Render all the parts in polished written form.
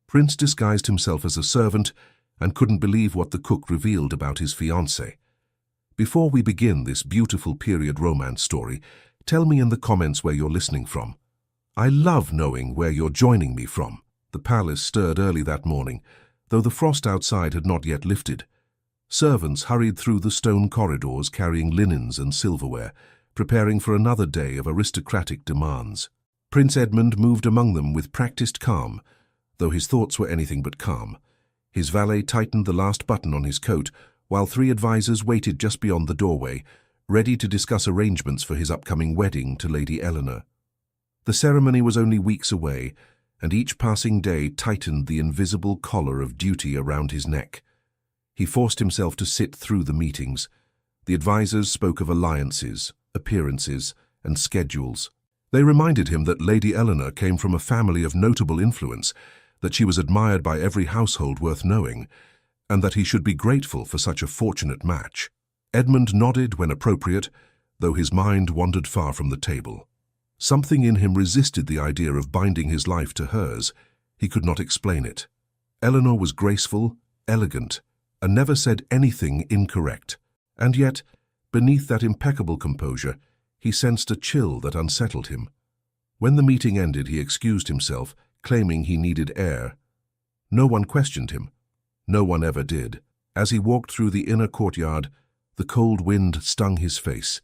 Prince disguised himself as a servant and couldn't believe what the cook revealed about his fiancée. Before we begin this beautiful period romance story, tell me in the comments where you're listening from. I love knowing where you're joining me from. The palace stirred early that morning, though the frost outside had not yet lifted. Servants hurried through the stone corridors carrying linens and silverware, preparing for another day of aristocratic demands. Prince Edmund moved among them with practiced calm, though his thoughts were anything but calm. His valet tightened the last button on his coat, while 3 advisors waited just beyond the doorway, ready to discuss arrangements for his upcoming wedding to Lady Eleanor. The ceremony was only weeks away, and each passing day tightened the invisible collar of duty around his neck. He forced himself to sit through the meetings. The advisors spoke of alliances, appearances, and schedules. They reminded him that Lady Eleanor came from a family of notable influence, that she was admired by every household worth knowing, and that he should be grateful for such a fortunate match. Edmund nodded when appropriate, though his mind wandered far from the table. Something in him resisted the idea of binding his life to hers. He could not explain it. Eleanor was graceful, elegant, and never said anything incorrect. And yet, beneath that impeccable composure, he sensed a chill that unsettled him. When the meeting ended, he excused himself, claiming he needed air. No one questioned him. No one ever did. As he walked through the inner courtyard, the cold wind stung his face,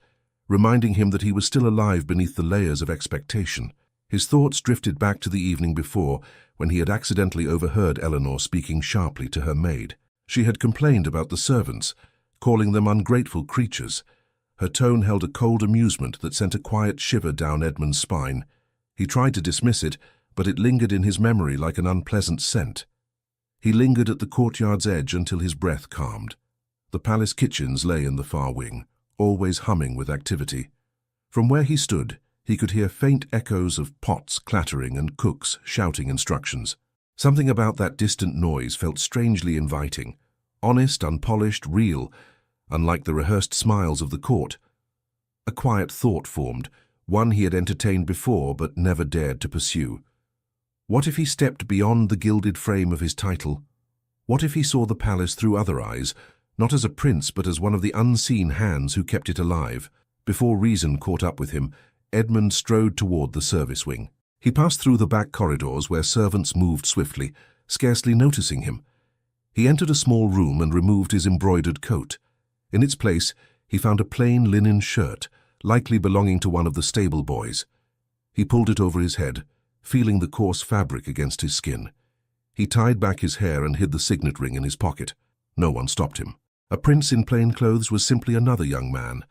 reminding him that he was still alive beneath the layers of expectation. His thoughts drifted back to the evening before, when he had accidentally overheard Eleanor speaking sharply to her maid. She had complained about the servants, calling them ungrateful creatures. Her tone held a cold amusement that sent a quiet shiver down Edmund's spine. He tried to dismiss it, but it lingered in his memory like an unpleasant scent. He lingered at the courtyard's edge until his breath calmed. The palace kitchens lay in the far wing, always humming with activity. From where he stood, he could hear faint echoes of pots clattering and cooks shouting instructions. Something about that distant noise felt strangely inviting, honest, unpolished, real, unlike the rehearsed smiles of the court. A quiet thought formed, one he had entertained before but never dared to pursue. What if he stepped beyond the gilded frame of his title? What if he saw the palace through other eyes, not as a prince but as one of the unseen hands who kept it alive? Before reason caught up with him, Edmund strode toward the service wing. He passed through the back corridors where servants moved swiftly, scarcely noticing him. He entered a small room and removed his embroidered coat. In its place, he found a plain linen shirt, likely belonging to one of the stable boys. He pulled it over his head, feeling the coarse fabric against his skin. He tied back his hair and hid the signet ring in his pocket. No one stopped him. A prince in plain clothes was simply another young man,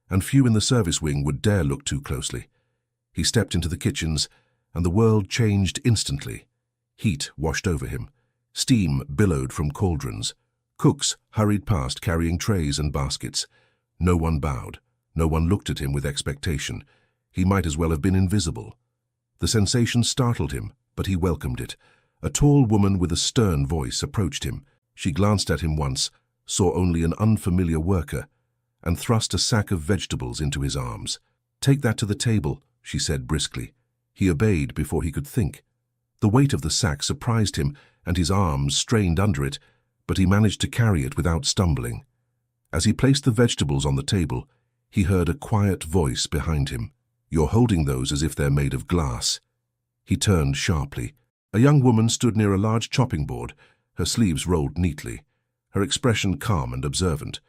and few in the service wing would dare look too closely. He stepped into the kitchens, and the world changed instantly. Heat washed over him. Steam billowed from cauldrons. Cooks hurried past carrying trays and baskets. No one bowed. No one looked at him with expectation. He might as well have been invisible. The sensation startled him, but he welcomed it. A tall woman with a stern voice approached him. She glanced at him once, saw only an unfamiliar worker, and thrust a sack of vegetables into his arms. "Take that to the table," she said briskly. He obeyed before he could think. The weight of the sack surprised him, and his arms strained under it, but he managed to carry it without stumbling. As he placed the vegetables on the table, he heard a quiet voice behind him. "You're holding those as if they're made of glass." He turned sharply. A young woman stood near a large chopping board, her sleeves rolled neatly, her expression calm and observant.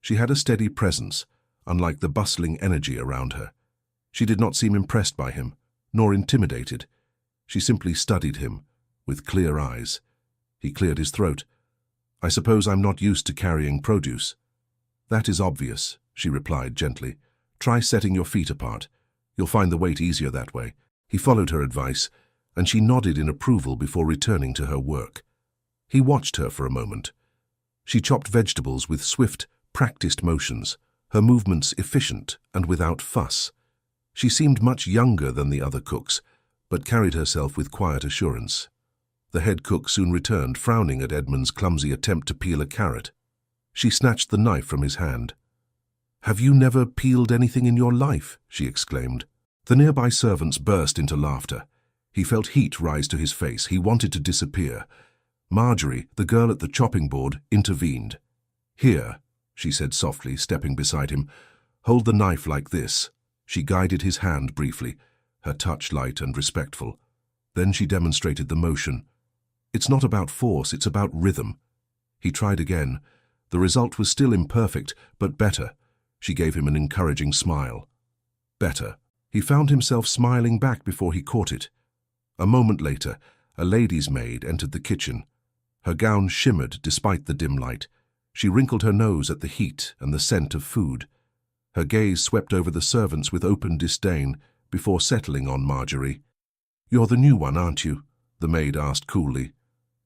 She had a steady presence, unlike the bustling energy around her. She did not seem impressed by him, nor intimidated. She simply studied him, with clear eyes. He cleared his throat. "I suppose I'm not used to carrying produce." "That is obvious," she replied gently. "Try setting your feet apart. You'll find the weight easier that way." He followed her advice, and she nodded in approval before returning to her work. He watched her for a moment. She chopped vegetables with swift, practiced motions, her movements efficient and without fuss. She seemed much younger than the other cooks, but carried herself with quiet assurance. The head cook soon returned, frowning at Edmund's clumsy attempt to peel a carrot. She snatched the knife from his hand. "Have you never peeled anything in your life?" she exclaimed. The nearby servants burst into laughter. He felt heat rise to his face. He wanted to disappear. Marjorie, the girl at the chopping board, intervened. "Here," she said softly, stepping beside him. "Hold the knife like this." She guided his hand briefly, her touch light and respectful. Then she demonstrated the motion. "It's not about force, it's about rhythm." He tried again. The result was still imperfect, but better. She gave him an encouraging smile. Better. He found himself smiling back before he caught it. A moment later, a lady's maid entered the kitchen. Her gown shimmered despite the dim light. She wrinkled her nose at the heat and the scent of food. Her gaze swept over the servants with open disdain before settling on Marjorie. "You're the new one, aren't you?" the maid asked coolly.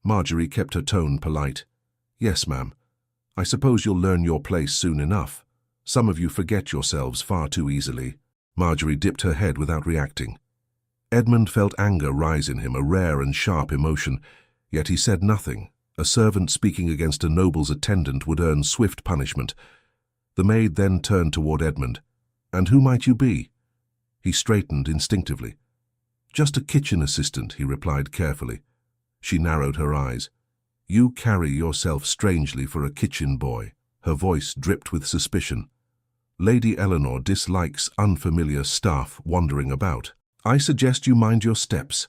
Marjorie kept her tone polite. "Yes, ma'am. I suppose you'll learn your place soon enough. Some of you forget yourselves far too easily." Marjorie dipped her head without reacting. Edmund felt anger rise in him, a rare and sharp emotion, yet he said nothing. A servant speaking against a noble's attendant would earn swift punishment. The maid then turned toward Edmund. "And who might you be?" He straightened instinctively. "Just a kitchen assistant," he replied carefully. She narrowed her eyes. "You carry yourself strangely for a kitchen boy." Her voice dripped with suspicion. "Lady Eleanor dislikes unfamiliar staff wandering about. I suggest you mind your steps."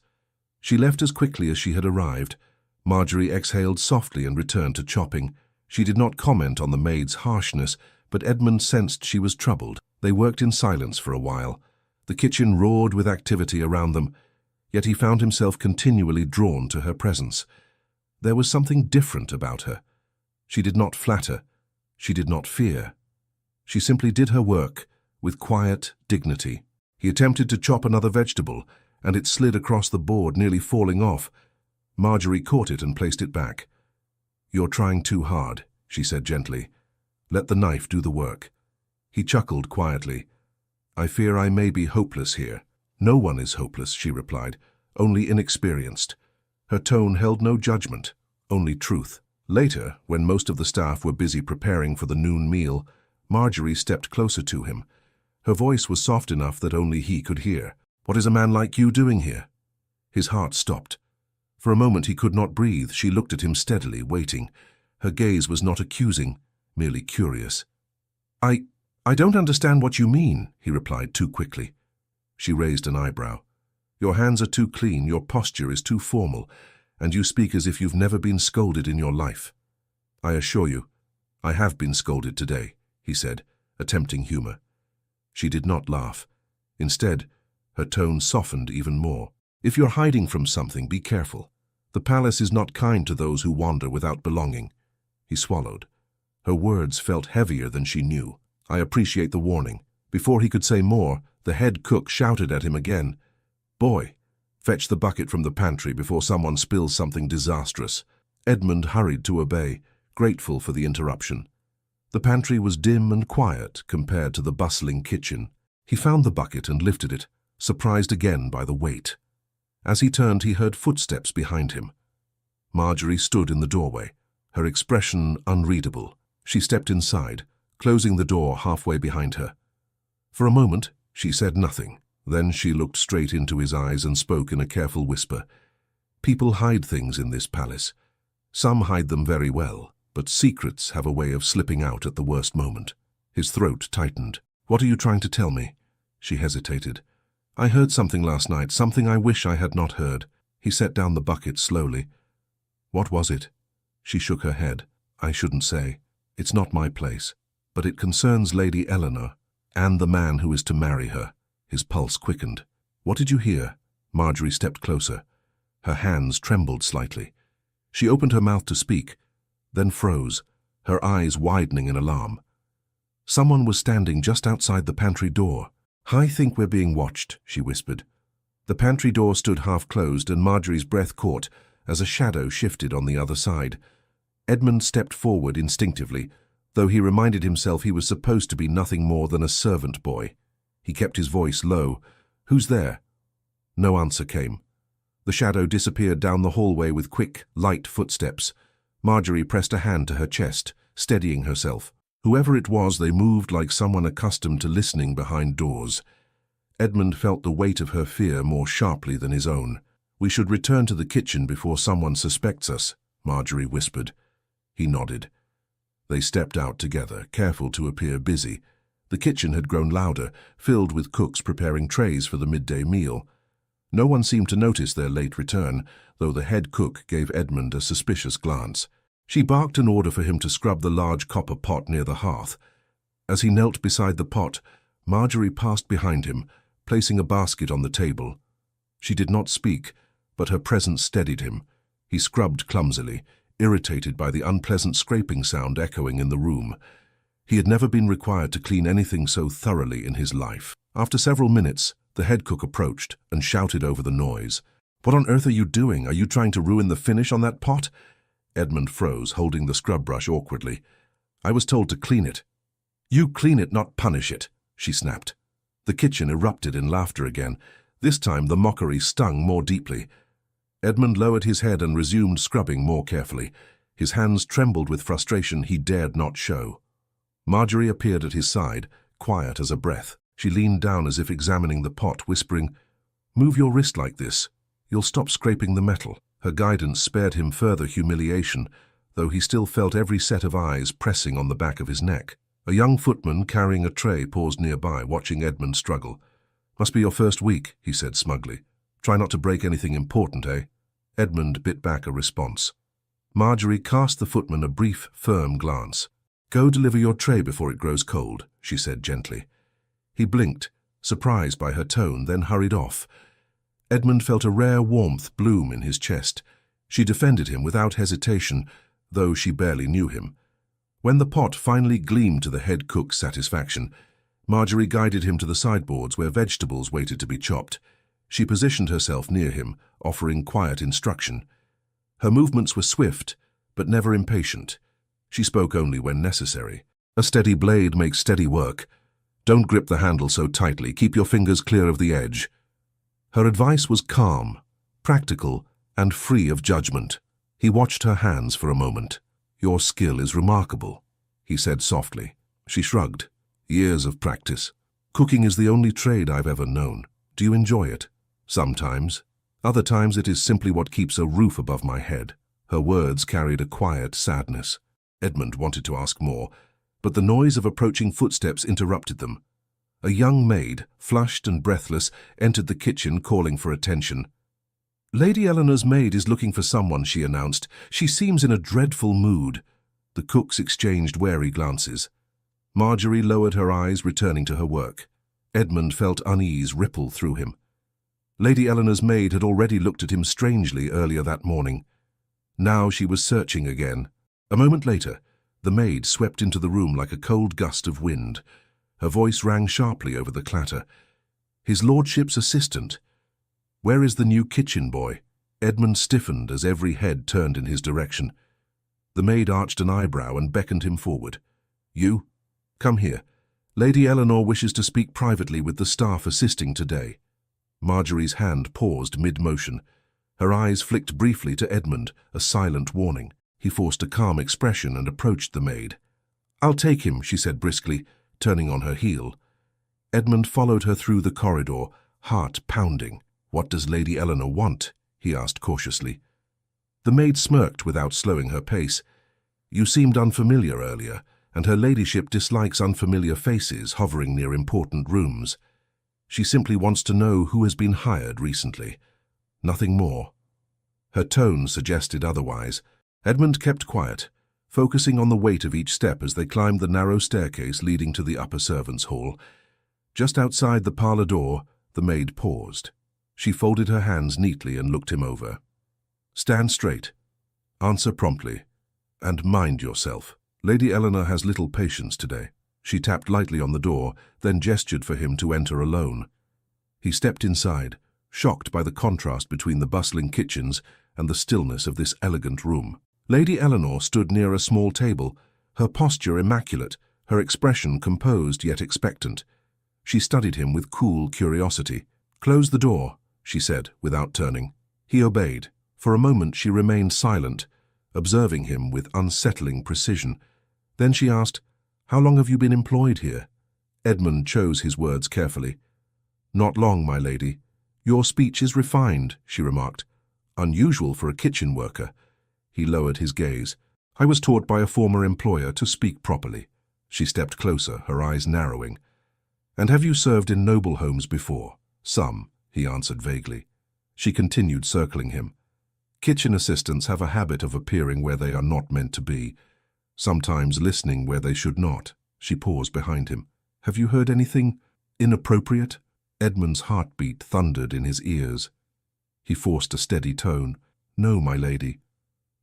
She left as quickly as she had arrived. Marjorie exhaled softly and returned to chopping. She did not comment on the maid's harshness, but Edmund sensed she was troubled. They worked in silence for a while. The kitchen roared with activity around them, yet he found himself continually drawn to her presence. There was something different about her. She did not flatter. She did not fear. She simply did her work with quiet dignity. He attempted to chop another vegetable, and it slid across the board, nearly falling off. Marjorie caught it and placed it back. "You're trying too hard," she said gently. "Let the knife do the work." He chuckled quietly. "I fear I may be hopeless here." "No one is hopeless," she replied, "only inexperienced." Her tone held no judgment, only truth. Later, when most of the staff were busy preparing for the noon meal, Marjorie stepped closer to him. Her voice was soft enough that only he could hear. "What is a man like you doing here?" His heart stopped. For a moment he could not breathe. She looked at him steadily, waiting. Her gaze was not accusing, merely curious. I don't understand what you mean," he replied too quickly. She raised an eyebrow. "Your hands are too clean, your posture is too formal, and you speak as if you've never been scolded in your life." "I assure you, I have been scolded today," he said, attempting humor. She did not laugh. Instead, her tone softened even more. "If you're hiding from something, be careful. The palace is not kind to those who wander without belonging." He swallowed. Her words felt heavier than she knew. "I appreciate the warning." Before he could say more, the head cook shouted at him again. "Boy, fetch the bucket from the pantry before someone spills something disastrous." Edmund hurried to obey, grateful for the interruption. The pantry was dim and quiet compared to the bustling kitchen. He found the bucket and lifted it, surprised again by the weight. As he turned, he heard footsteps behind him. Marjorie stood in the doorway, her expression unreadable. She stepped inside, closing the door halfway behind her. For a moment, she said nothing. Then she looked straight into his eyes and spoke in a careful whisper. "People hide things in this palace. Some hide them very well, but secrets have a way of slipping out at the worst moment." His throat tightened. "What are you trying to tell me?" She hesitated. "I heard something last night, something I wish I had not heard." He set down the bucket slowly. "What was it?" She shook her head. "I shouldn't say. It's not my place. But it concerns Lady Eleanor, and the man who is to marry her." His pulse quickened. "What did you hear?" Marjorie stepped closer. Her hands trembled slightly. She opened her mouth to speak, then froze, her eyes widening in alarm. Someone was standing just outside the pantry door. "I think we're being watched," she whispered. The pantry door stood half-closed, and Marjorie's breath caught as a shadow shifted on the other side. Edmund stepped forward instinctively, though he reminded himself he was supposed to be nothing more than a servant boy. He kept his voice low. "Who's there?" No answer came. The shadow disappeared down the hallway with quick, light footsteps. Marjorie pressed a hand to her chest, steadying herself. Whoever it was, they moved like someone accustomed to listening behind doors. Edmund felt the weight of her fear more sharply than his own. "We should return to the kitchen before someone suspects us," Marjorie whispered. He nodded. They stepped out together, careful to appear busy. The kitchen had grown louder, filled with cooks preparing trays for the midday meal. No one seemed to notice their late return, though the head cook gave Edmund a suspicious glance. She barked an order for him to scrub the large copper pot near the hearth. As he knelt beside the pot, Marjorie passed behind him, placing a basket on the table. She did not speak, but her presence steadied him. He scrubbed clumsily, irritated by the unpleasant scraping sound echoing in the room. He had never been required to clean anything so thoroughly in his life. After several minutes, the head cook approached and shouted over the noise. "What on earth are you doing? Are you trying to ruin the finish on that pot?" Edmund froze, holding the scrub brush awkwardly. "I was told to clean it." "You clean it, not punish it," she snapped. The kitchen erupted in laughter again. This time the mockery stung more deeply. Edmund lowered his head and resumed scrubbing more carefully. His hands trembled with frustration he dared not show. Marjorie appeared at his side, quiet as a breath. She leaned down as if examining the pot, whispering, "Move your wrist like this. You'll stop scraping the metal." Her guidance spared him further humiliation, though he still felt every set of eyes pressing on the back of his neck. A young footman carrying a tray paused nearby, watching Edmund struggle. "Must be your first week," he said smugly. "Try not to break anything important, eh?" Edmund bit back a response. Marjorie cast the footman a brief, firm glance. "Go deliver your tray before it grows cold," she said gently. He blinked, surprised by her tone, then hurried off. Edmund felt a rare warmth bloom in his chest. She defended him without hesitation, though she barely knew him. When the pot finally gleamed to the head cook's satisfaction, Marjorie guided him to the sideboards where vegetables waited to be chopped. She positioned herself near him, offering quiet instruction. Her movements were swift, but never impatient. She spoke only when necessary. "A steady blade makes steady work. Don't grip the handle so tightly. Keep your fingers clear of the edge." Her advice was calm, practical, and free of judgment. He watched her hands for a moment. "Your skill is remarkable," he said softly. She shrugged. "Years of practice. Cooking is the only trade I've ever known. Do you enjoy it?" "Sometimes. Other times it is simply what keeps a roof above my head." Her words carried a quiet sadness. Edmund wanted to ask more, but the noise of approaching footsteps interrupted them. A young maid, flushed and breathless, entered the kitchen calling for attention. "Lady Eleanor's maid is looking for someone," she announced. "She seems in a dreadful mood." The cooks exchanged wary glances. Marjorie lowered her eyes, returning to her work. Edmund felt unease ripple through him. Lady Eleanor's maid had already looked at him strangely earlier that morning. Now she was searching again. A moment later, the maid swept into the room like a cold gust of wind. Her voice rang sharply over the clatter. "His lordship's assistant. Where is the new kitchen boy?" Edmund stiffened as every head turned in his direction. The maid arched an eyebrow and beckoned him forward. "You? Come here. Lady Eleanor wishes to speak privately with the staff assisting today." Marjorie's hand paused mid-motion. Her eyes flicked briefly to Edmund, a silent warning. He forced a calm expression and approached the maid. "I'll take him," she said briskly, turning on her heel. Edmund followed her through the corridor, heart pounding. "What does Lady Eleanor want?" he asked cautiously. The maid smirked without slowing her pace. "You seemed unfamiliar earlier, and her ladyship dislikes unfamiliar faces hovering near important rooms. She simply wants to know who has been hired recently. Nothing more." Her tone suggested otherwise. Edmund kept quiet, focusing on the weight of each step as they climbed the narrow staircase leading to the upper servants' hall. Just outside the parlour door, the maid paused. She folded her hands neatly and looked him over. "Stand straight, answer promptly, and mind yourself. Lady Eleanor has little patience today." She tapped lightly on the door, then gestured for him to enter alone. He stepped inside, shocked by the contrast between the bustling kitchens and the stillness of this elegant room. Lady Eleanor stood near a small table, her posture immaculate, her expression composed yet expectant. She studied him with cool curiosity. "Close the door," she said, without turning. He obeyed. For a moment she remained silent, observing him with unsettling precision. Then she asked, "How long have you been employed here?" Edmund chose his words carefully. "Not long, my lady." "Your speech is refined," she remarked. Unusual for a kitchen worker. He lowered his gaze. I was taught by a former employer to speak properly. She stepped closer, her eyes narrowing. And have you served in noble homes before? Some, he answered vaguely. She continued, circling him. Kitchen assistants have a habit of appearing where they are not meant to be, sometimes listening where they should not. She paused behind him. Have you heard anything inappropriate? Edmund's heartbeat thundered in his ears. He forced a steady tone. No, my lady.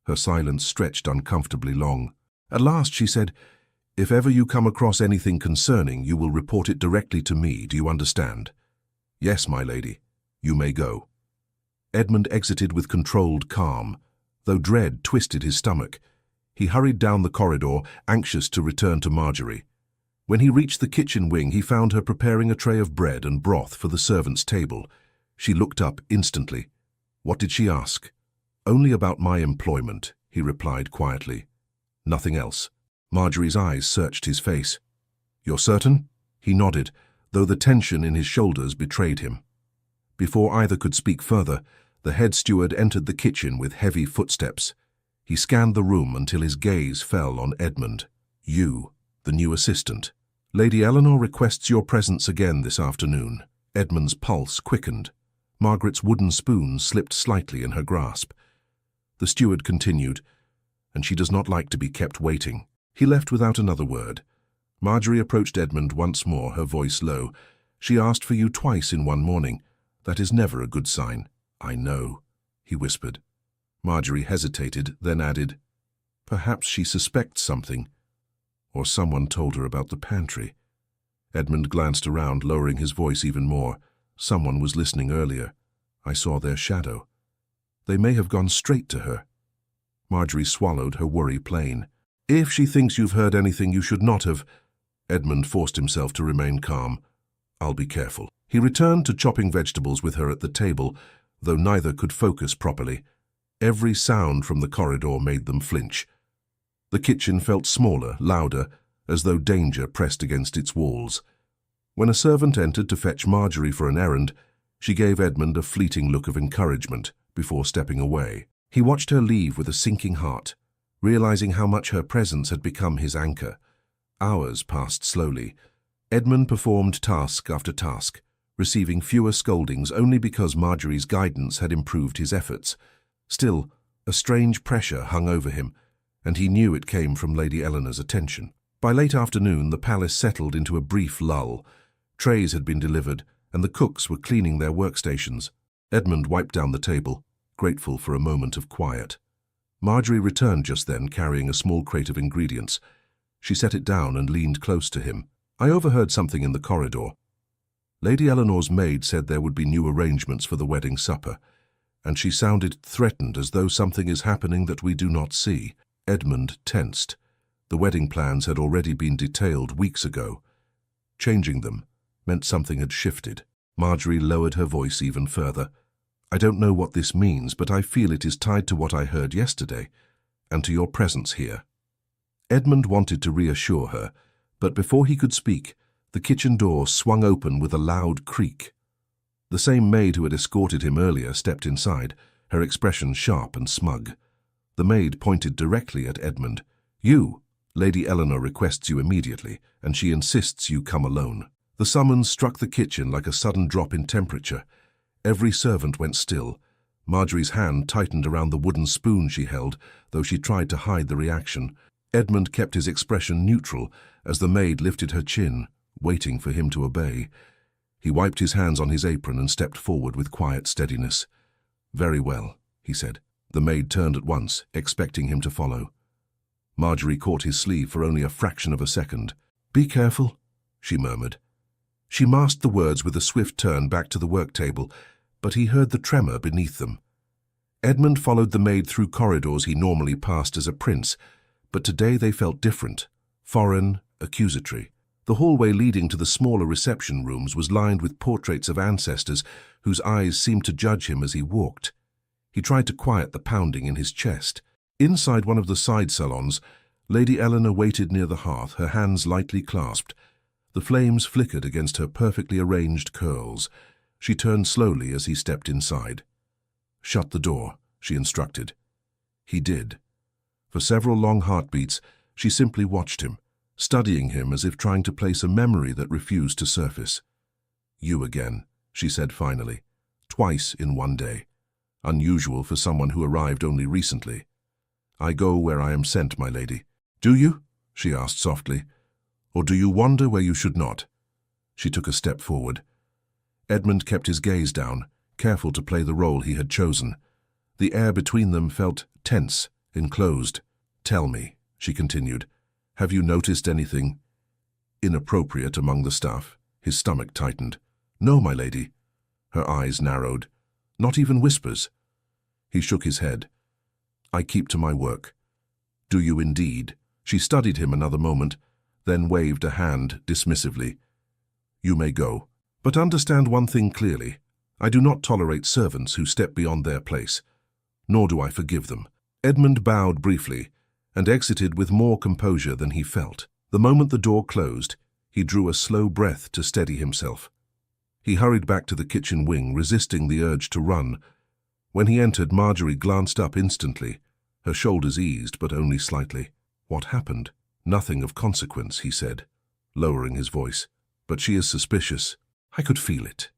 Her silence stretched uncomfortably long. At last she said, if ever you come across anything concerning, you will report it directly to me, do you understand? Yes, my lady. You may go. Edmund exited with controlled calm, though dread twisted his stomach. He hurried down the corridor, anxious to return to Marjorie. When he reached the kitchen wing, he found her preparing a tray of bread and broth for the servants' table. She looked up instantly. What did she ask? Only about my employment, he replied quietly. Nothing else. Marjorie's eyes searched his face. You're certain? He nodded, though the tension in his shoulders betrayed him. Before either could speak further, the head steward entered the kitchen with heavy footsteps. He scanned the room until his gaze fell on Edmund. You, the new assistant. Lady Eleanor requests your presence again this afternoon. Edmund's pulse quickened. Margaret's wooden spoon slipped slightly in her grasp. The steward continued, and she does not like to be kept waiting. He left without another word. Marjorie approached Edmund once more, her voice low. She asked for you twice in one morning. That is never a good sign. I know, he whispered. Marjorie hesitated, then added, perhaps she suspects something, or someone told her about the pantry. Edmund glanced around, lowering his voice even more. Someone was listening earlier. I saw their shadow. They may have gone straight to her. Marjorie swallowed, her worry plain. If she thinks you've heard anything you should not have... Edmund forced himself to remain calm. I'll be careful. He returned to chopping vegetables with her at the table, though neither could focus properly. Every sound from the corridor made them flinch. The kitchen felt smaller, louder, as though danger pressed against its walls. When a servant entered to fetch Marjorie for an errand, she gave Edmund a fleeting look of encouragement before stepping away. He watched her leave with a sinking heart, realizing how much her presence had become his anchor. Hours passed slowly. Edmund performed task after task, receiving fewer scoldings only because Marjorie's guidance had improved his efforts. Still, a strange pressure hung over him, and he knew it came from Lady Eleanor's attention. By late afternoon, the palace settled into a brief lull. Trays had been delivered, and the cooks were cleaning their workstations. Edmund wiped down the table, grateful for a moment of quiet. Marjorie returned just then, carrying a small crate of ingredients. She set it down and leaned close to him. I overheard something in the corridor. Lady Eleanor's maid said there would be new arrangements for the wedding supper, and she sounded threatened, as though something is happening that we do not see. Edmund tensed. The wedding plans had already been detailed weeks ago. Changing them meant something had shifted. Marjorie lowered her voice even further. I don't know what this means, but I feel it is tied to what I heard yesterday, and to your presence here. Edmund wanted to reassure her, but before he could speak, the kitchen door swung open with a loud creak. The same maid who had escorted him earlier stepped inside, her expression sharp and smug. The maid pointed directly at Edmund. You, Lady Eleanor requests you immediately, and she insists you come alone. The summons struck the kitchen like a sudden drop in temperature. Every servant went still. Marjorie's hand tightened around the wooden spoon she held, though she tried to hide the reaction. Edmund kept his expression neutral as the maid lifted her chin, waiting for him to obey. He wiped his hands on his apron and stepped forward with quiet steadiness. Very well, he said. The maid turned at once, expecting him to follow. Marjorie caught his sleeve for only a fraction of a second. Be careful, she murmured. She masked the words with a swift turn back to the work table, but he heard the tremor beneath them. Edmund followed the maid through corridors he normally passed as a prince, but today they felt different, foreign, accusatory. The hallway leading to the smaller reception rooms was lined with portraits of ancestors whose eyes seemed to judge him as he walked. He tried to quiet the pounding in his chest. Inside one of the side salons, Lady Eleanor waited near the hearth, her hands lightly clasped. The flames flickered against her perfectly arranged curls. She turned slowly as he stepped inside. "Shut the door," she instructed. He did. For several long heartbeats, she simply watched him, studying him as if trying to place a memory that refused to surface. "You again," she said finally. "Twice in one day. Unusual for someone who arrived only recently." "I go where I am sent, my lady." "Do you?" she asked softly. "Or do you wander where you should not?" She took a step forward. Edmund kept his gaze down, careful to play the role he had chosen. The air between them felt tense, enclosed. "Tell me," she continued, "have you noticed anything inappropriate among the staff?" His stomach tightened. "No, my lady." Her eyes narrowed. "Not even whispers?" He shook his head. "I keep to my work." "Do you indeed?" She studied him another moment, then waved a hand dismissively. "You may go. But understand one thing clearly. I do not tolerate servants who step beyond their place, nor do I forgive them." Edmund bowed briefly and exited with more composure than he felt. The moment the door closed, he drew a slow breath to steady himself. He hurried back to the kitchen wing, resisting the urge to run. When he entered, Marjorie glanced up instantly. Her shoulders eased, but only slightly. "What happened?" "Nothing of consequence," he said, lowering his voice. "But she is suspicious." "I could feel it."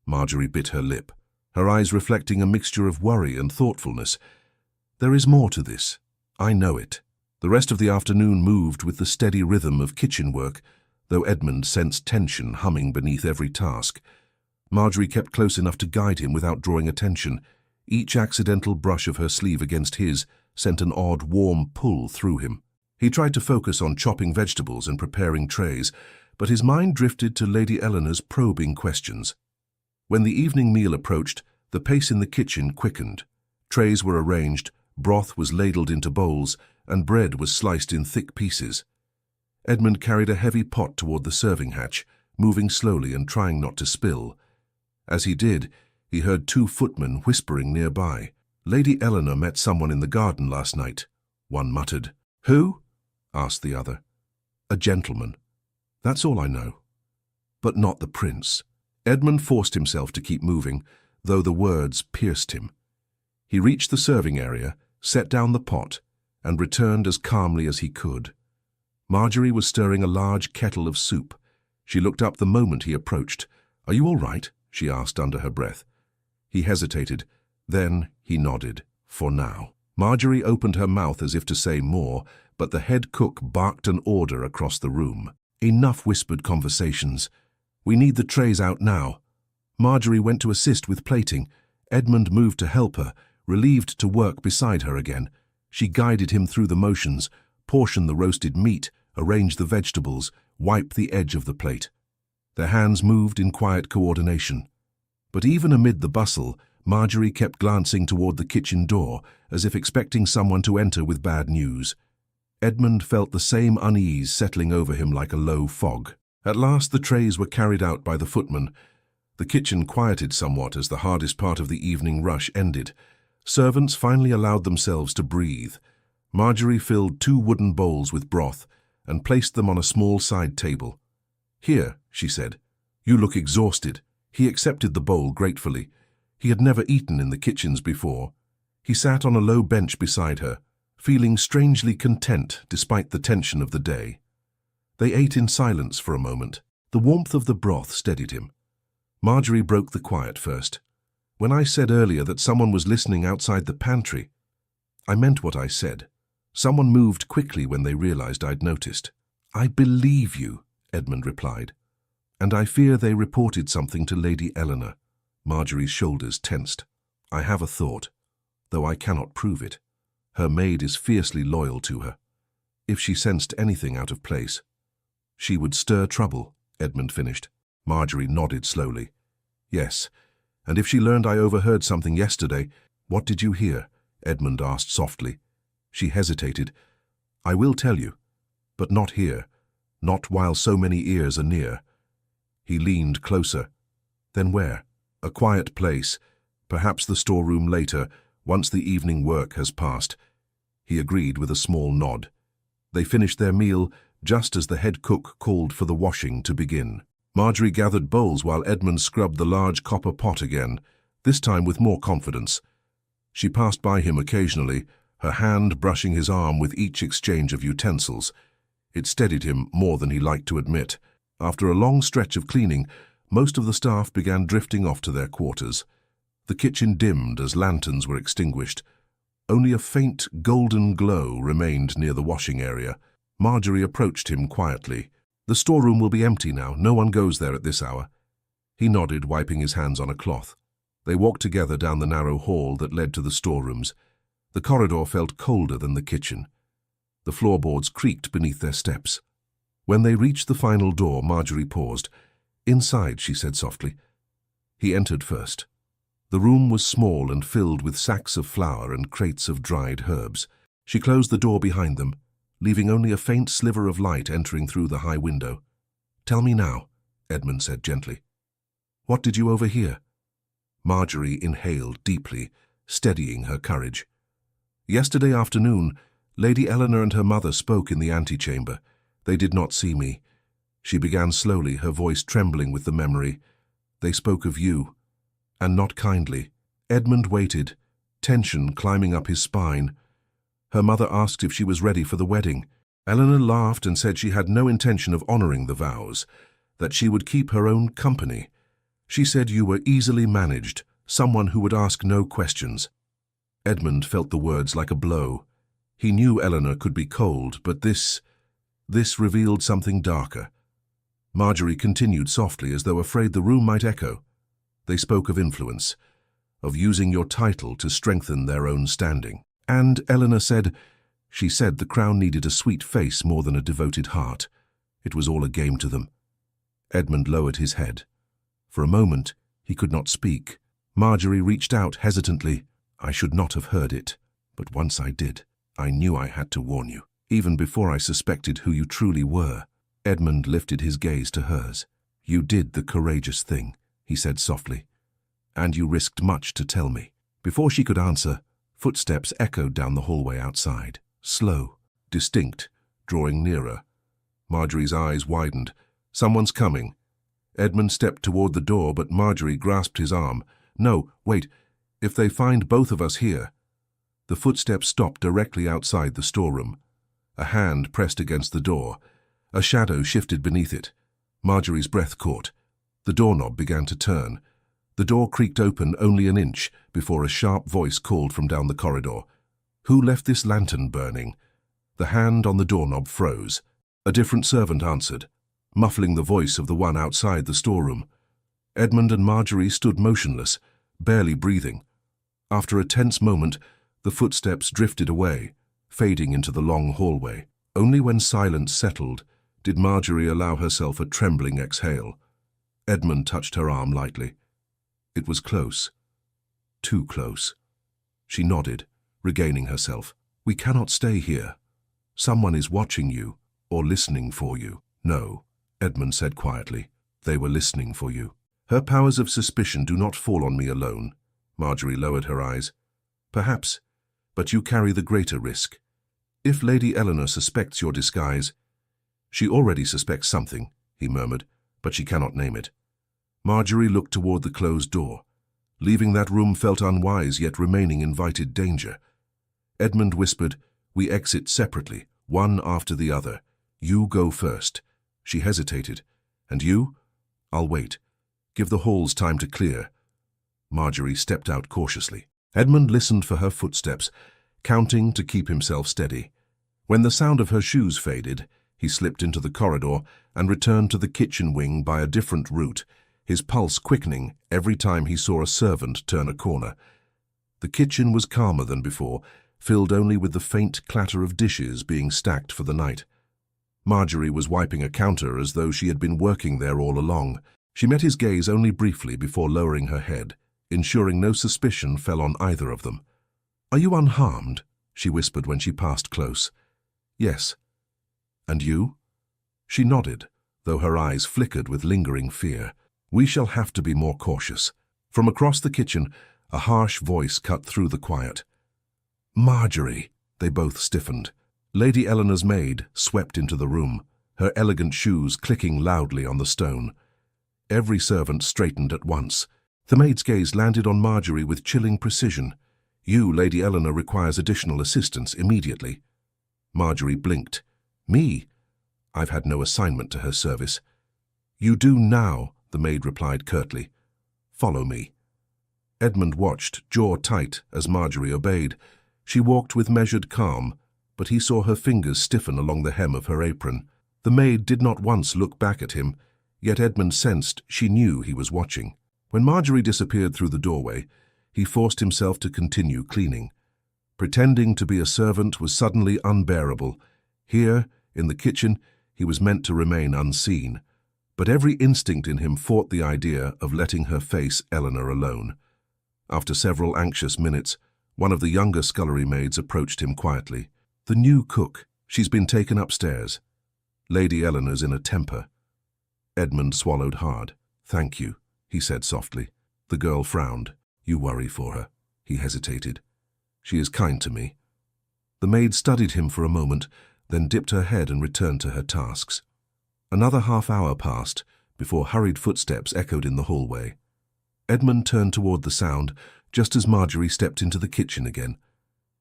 Marjorie bit her lip, her eyes reflecting a mixture of worry and thoughtfulness. "There is more to this. I know it." The rest of the afternoon moved with the steady rhythm of kitchen work, though Edmund sensed tension humming beneath every task. Marjorie kept close enough to guide him without drawing attention. Each accidental brush of her sleeve against his sent an odd, warm pull through him. He tried to focus on chopping vegetables and preparing trays, but his mind drifted to Lady Eleanor's probing questions. When the evening meal approached, the pace in the kitchen quickened. Trays were arranged, broth was ladled into bowls, and bread was sliced in thick pieces. Edmund carried a heavy pot toward the serving hatch, moving slowly and trying not to spill. As he did, he heard two footmen whispering nearby. "Lady Eleanor met someone in the garden last night," one muttered. "Who?" asked the other. "A gentleman. That's all I know." "But not the prince." Edmund forced himself to keep moving, though the words pierced him. He reached the serving area, set down the pot, and returned as calmly as he could. Marjorie was stirring a large kettle of soup. She looked up the moment he approached. "Are you all right?" she asked under her breath. He hesitated. Then he nodded. "For now." Marjorie opened her mouth as if to say more, but the head cook barked an order across the room. "Enough whispered conversations. We need the trays out now." Marjorie went to assist with plating. Edmund moved to help her, relieved to work beside her again. She guided him through the motions, portion the roasted meat, arrange the vegetables, wipe the edge of the plate. Their hands moved in quiet coordination. But even amid the bustle, Marjorie kept glancing toward the kitchen door, as if expecting someone to enter with bad news. Edmund felt the same unease settling over him like a low fog. At last the trays were carried out by the footman. The kitchen quieted somewhat as the hardest part of the evening rush ended. Servants finally allowed themselves to breathe. Marjorie filled 2 wooden bowls with broth and placed them on a small side table. "Here," she said. "You look exhausted." He accepted the bowl gratefully. He had never eaten in the kitchens before. He sat on a low bench beside her, feeling strangely content despite the tension of the day. They ate in silence for a moment. The warmth of the broth steadied him. Marjorie broke the quiet first. "When I said earlier that someone was listening outside the pantry, I meant what I said." Someone moved quickly when they realized I'd noticed. "I believe you," Edmund replied. "And I fear they reported something to Lady Eleanor." Marjorie's shoulders tensed. "I have a thought, though I cannot prove it. Her maid is fiercely loyal to her. If she sensed anything out of place, she would stir trouble," Edmund finished. Marjorie nodded slowly. "Yes, and if she learned I overheard something yesterday—" "What did you hear?" Edmund asked softly. She hesitated. "I will tell you, but not here, not while so many ears are near." He leaned closer. "Then where?" "A quiet place, perhaps the storeroom later, once the evening work has passed." He agreed with a small nod. They finished their meal just as the head cook called for the washing to begin. Marjorie gathered bowls while Edmund scrubbed the large copper pot again, this time with more confidence. She passed by him occasionally, her hand brushing his arm with each exchange of utensils. It steadied him more than he liked to admit. After a long stretch of cleaning, most of the staff began drifting off to their quarters. The kitchen dimmed as lanterns were extinguished. Only a faint golden glow remained near the washing area. Marjorie approached him quietly. "The storeroom will be empty now. No one goes there at this hour." He nodded, wiping his hands on a cloth. They walked together down the narrow hall that led to the storerooms. The corridor felt colder than the kitchen. The floorboards creaked beneath their steps. When they reached the final door, Marjorie paused. "Inside," she said softly. He entered first. The room was small and filled with sacks of flour and crates of dried herbs. She closed the door behind them, leaving only a faint sliver of light entering through the high window. "Tell me now," Edmund said gently. "What did you overhear?" Marjorie inhaled deeply, steadying her courage. "Yesterday afternoon, Lady Eleanor and her mother spoke in the antechamber. They did not see me." She began slowly, her voice trembling with the memory. "They spoke of you, and not kindly." Edmund waited, tension climbing up his spine. Her mother asked if she was ready for the wedding. Eleanor laughed and said she had no intention of honoring the vows, that she would keep her own company. She said you were easily managed, someone who would ask no questions. Edmund felt the words like a blow. He knew Eleanor could be cold, but this revealed something darker. Marjorie continued softly, as though afraid the room might echo. "They spoke of influence, of using your title to strengthen their own standing. And Eleanor said, she said the crown needed a sweet face more than a devoted heart. It was all a game to them." Edmund lowered his head. For a moment, he could not speak. Marjorie reached out hesitantly. "I should not have heard it, but once I did, I knew I had to warn you, even before I suspected who you truly were." Edmund lifted his gaze to hers. "You did the courageous thing," he said softly, "and you risked much to tell me." Before she could answer, footsteps echoed down the hallway outside, slow, distinct, drawing nearer. Marjorie's eyes widened. "Someone's coming." Edmund stepped toward the door, but Marjorie grasped his arm. "No, wait. If they find both of us here." The footsteps stopped directly outside the storeroom. A hand pressed against the door. A shadow shifted beneath it. Marjorie's breath caught. The doorknob began to turn. The door creaked open only an inch before a sharp voice called from down the corridor. "Who left this lantern burning?" The hand on the doorknob froze. A different servant answered, muffling the voice of the one outside the storeroom. Edmund and Marjorie stood motionless, barely breathing. After a tense moment, the footsteps drifted away, fading into the long hallway. Only when silence settled did Marjorie allow herself a trembling exhale. Edmund touched her arm lightly. It was close. Too close. She nodded, regaining herself. "We cannot stay here. Someone is watching you, or listening for you." "No," Edmund said quietly. "They were listening for you." "Her powers of suspicion do not fall on me alone." Marjorie lowered her eyes. "Perhaps, but you carry the greater risk. If Lady Eleanor suspects your disguise—" "She already suspects something," he murmured, "but she cannot name it." Marjorie looked toward the closed door. Leaving that room felt unwise, yet remaining invited danger. Edmund whispered, "We exit separately, one after the other. You go first." She hesitated. "And you?" "I'll wait. Give the halls time to clear." Marjorie stepped out cautiously. Edmund listened for her footsteps, counting to keep himself steady. When the sound of her shoes faded, he slipped into the corridor and returned to the kitchen wing by a different route, his pulse quickening every time he saw a servant turn a corner. The kitchen was calmer than before, filled only with the faint clatter of dishes being stacked for the night. Marjorie was wiping a counter as though she had been working there all along. She met his gaze only briefly before lowering her head, ensuring no suspicion fell on either of them. "Are you unharmed?" she whispered when she passed close. "Yes." "And you?" She nodded, though her eyes flickered with lingering fear. "We shall have to be more cautious." From across the kitchen, a harsh voice cut through the quiet. "Marjorie!" They both stiffened. Lady Eleanor's maid swept into the room, her elegant shoes clicking loudly on the stone. Every servant straightened at once. The maid's gaze landed on Marjorie with chilling precision. You, Lady Eleanor, requires additional assistance immediately. Marjorie blinked. Me? I've had no assignment to her service. You do now, the maid replied curtly. Follow me. Edmund watched, jaw tight, as Marjorie obeyed. She walked with measured calm, but he saw her fingers stiffen along the hem of her apron. The maid did not once look back at him, yet Edmund sensed she knew he was watching. When Marjorie disappeared through the doorway, he forced himself to continue cleaning. Pretending to be a servant was suddenly unbearable. Here, in the kitchen, he was meant to remain unseen, but every instinct in him fought the idea of letting her face Eleanor alone. After several anxious minutes, one of the younger scullery maids approached him quietly. The new cook. She's been taken upstairs. Lady Eleanor's in a temper. Edmund swallowed hard. Thank you, he said softly. The girl frowned. You worry for her. He hesitated. She is kind to me. The maid studied him for a moment, then dipped her head and returned to her tasks. Another half-hour passed before hurried footsteps echoed in the hallway. Edmund turned toward the sound just as Marjorie stepped into the kitchen again.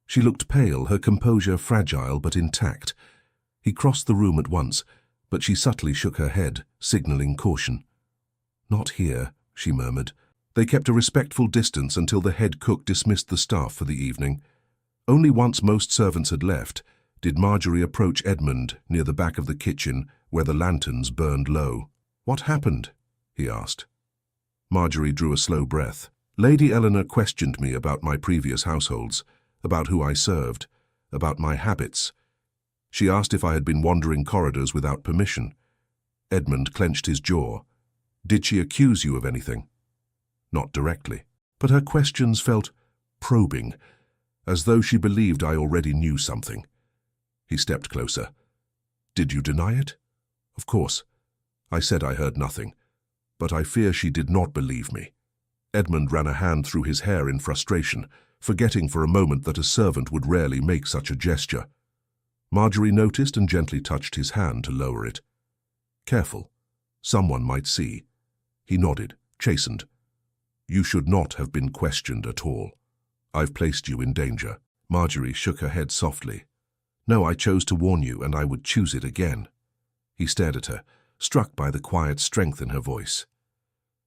She looked pale, her composure fragile but intact. He crossed the room at once, but she subtly shook her head, signaling caution. Not here, she murmured. They kept a respectful distance until the head cook dismissed the staff for the evening. Only once most servants had left did Marjorie approach Edmund near the back of the kitchen where the lanterns burned low. What happened? He asked. Marjorie drew a slow breath. Lady Eleanor questioned me about my previous households, about who I served, about my habits. She asked if I had been wandering corridors without permission. Edmund clenched his jaw. Did she accuse you of anything? Not directly, but her questions felt probing, as though she believed I already knew something. He stepped closer. Did you deny it? Of course. I said I heard nothing, but I fear she did not believe me. Edmund ran a hand through his hair in frustration, forgetting for a moment that a servant would rarely make such a gesture. Marjorie noticed and gently touched his hand to lower it. Careful. Someone might see. He nodded, chastened. You should not have been questioned at all. I've placed you in danger. Marjorie shook her head softly. No, I chose to warn you, and I would choose it again. He stared at her, struck by the quiet strength in her voice.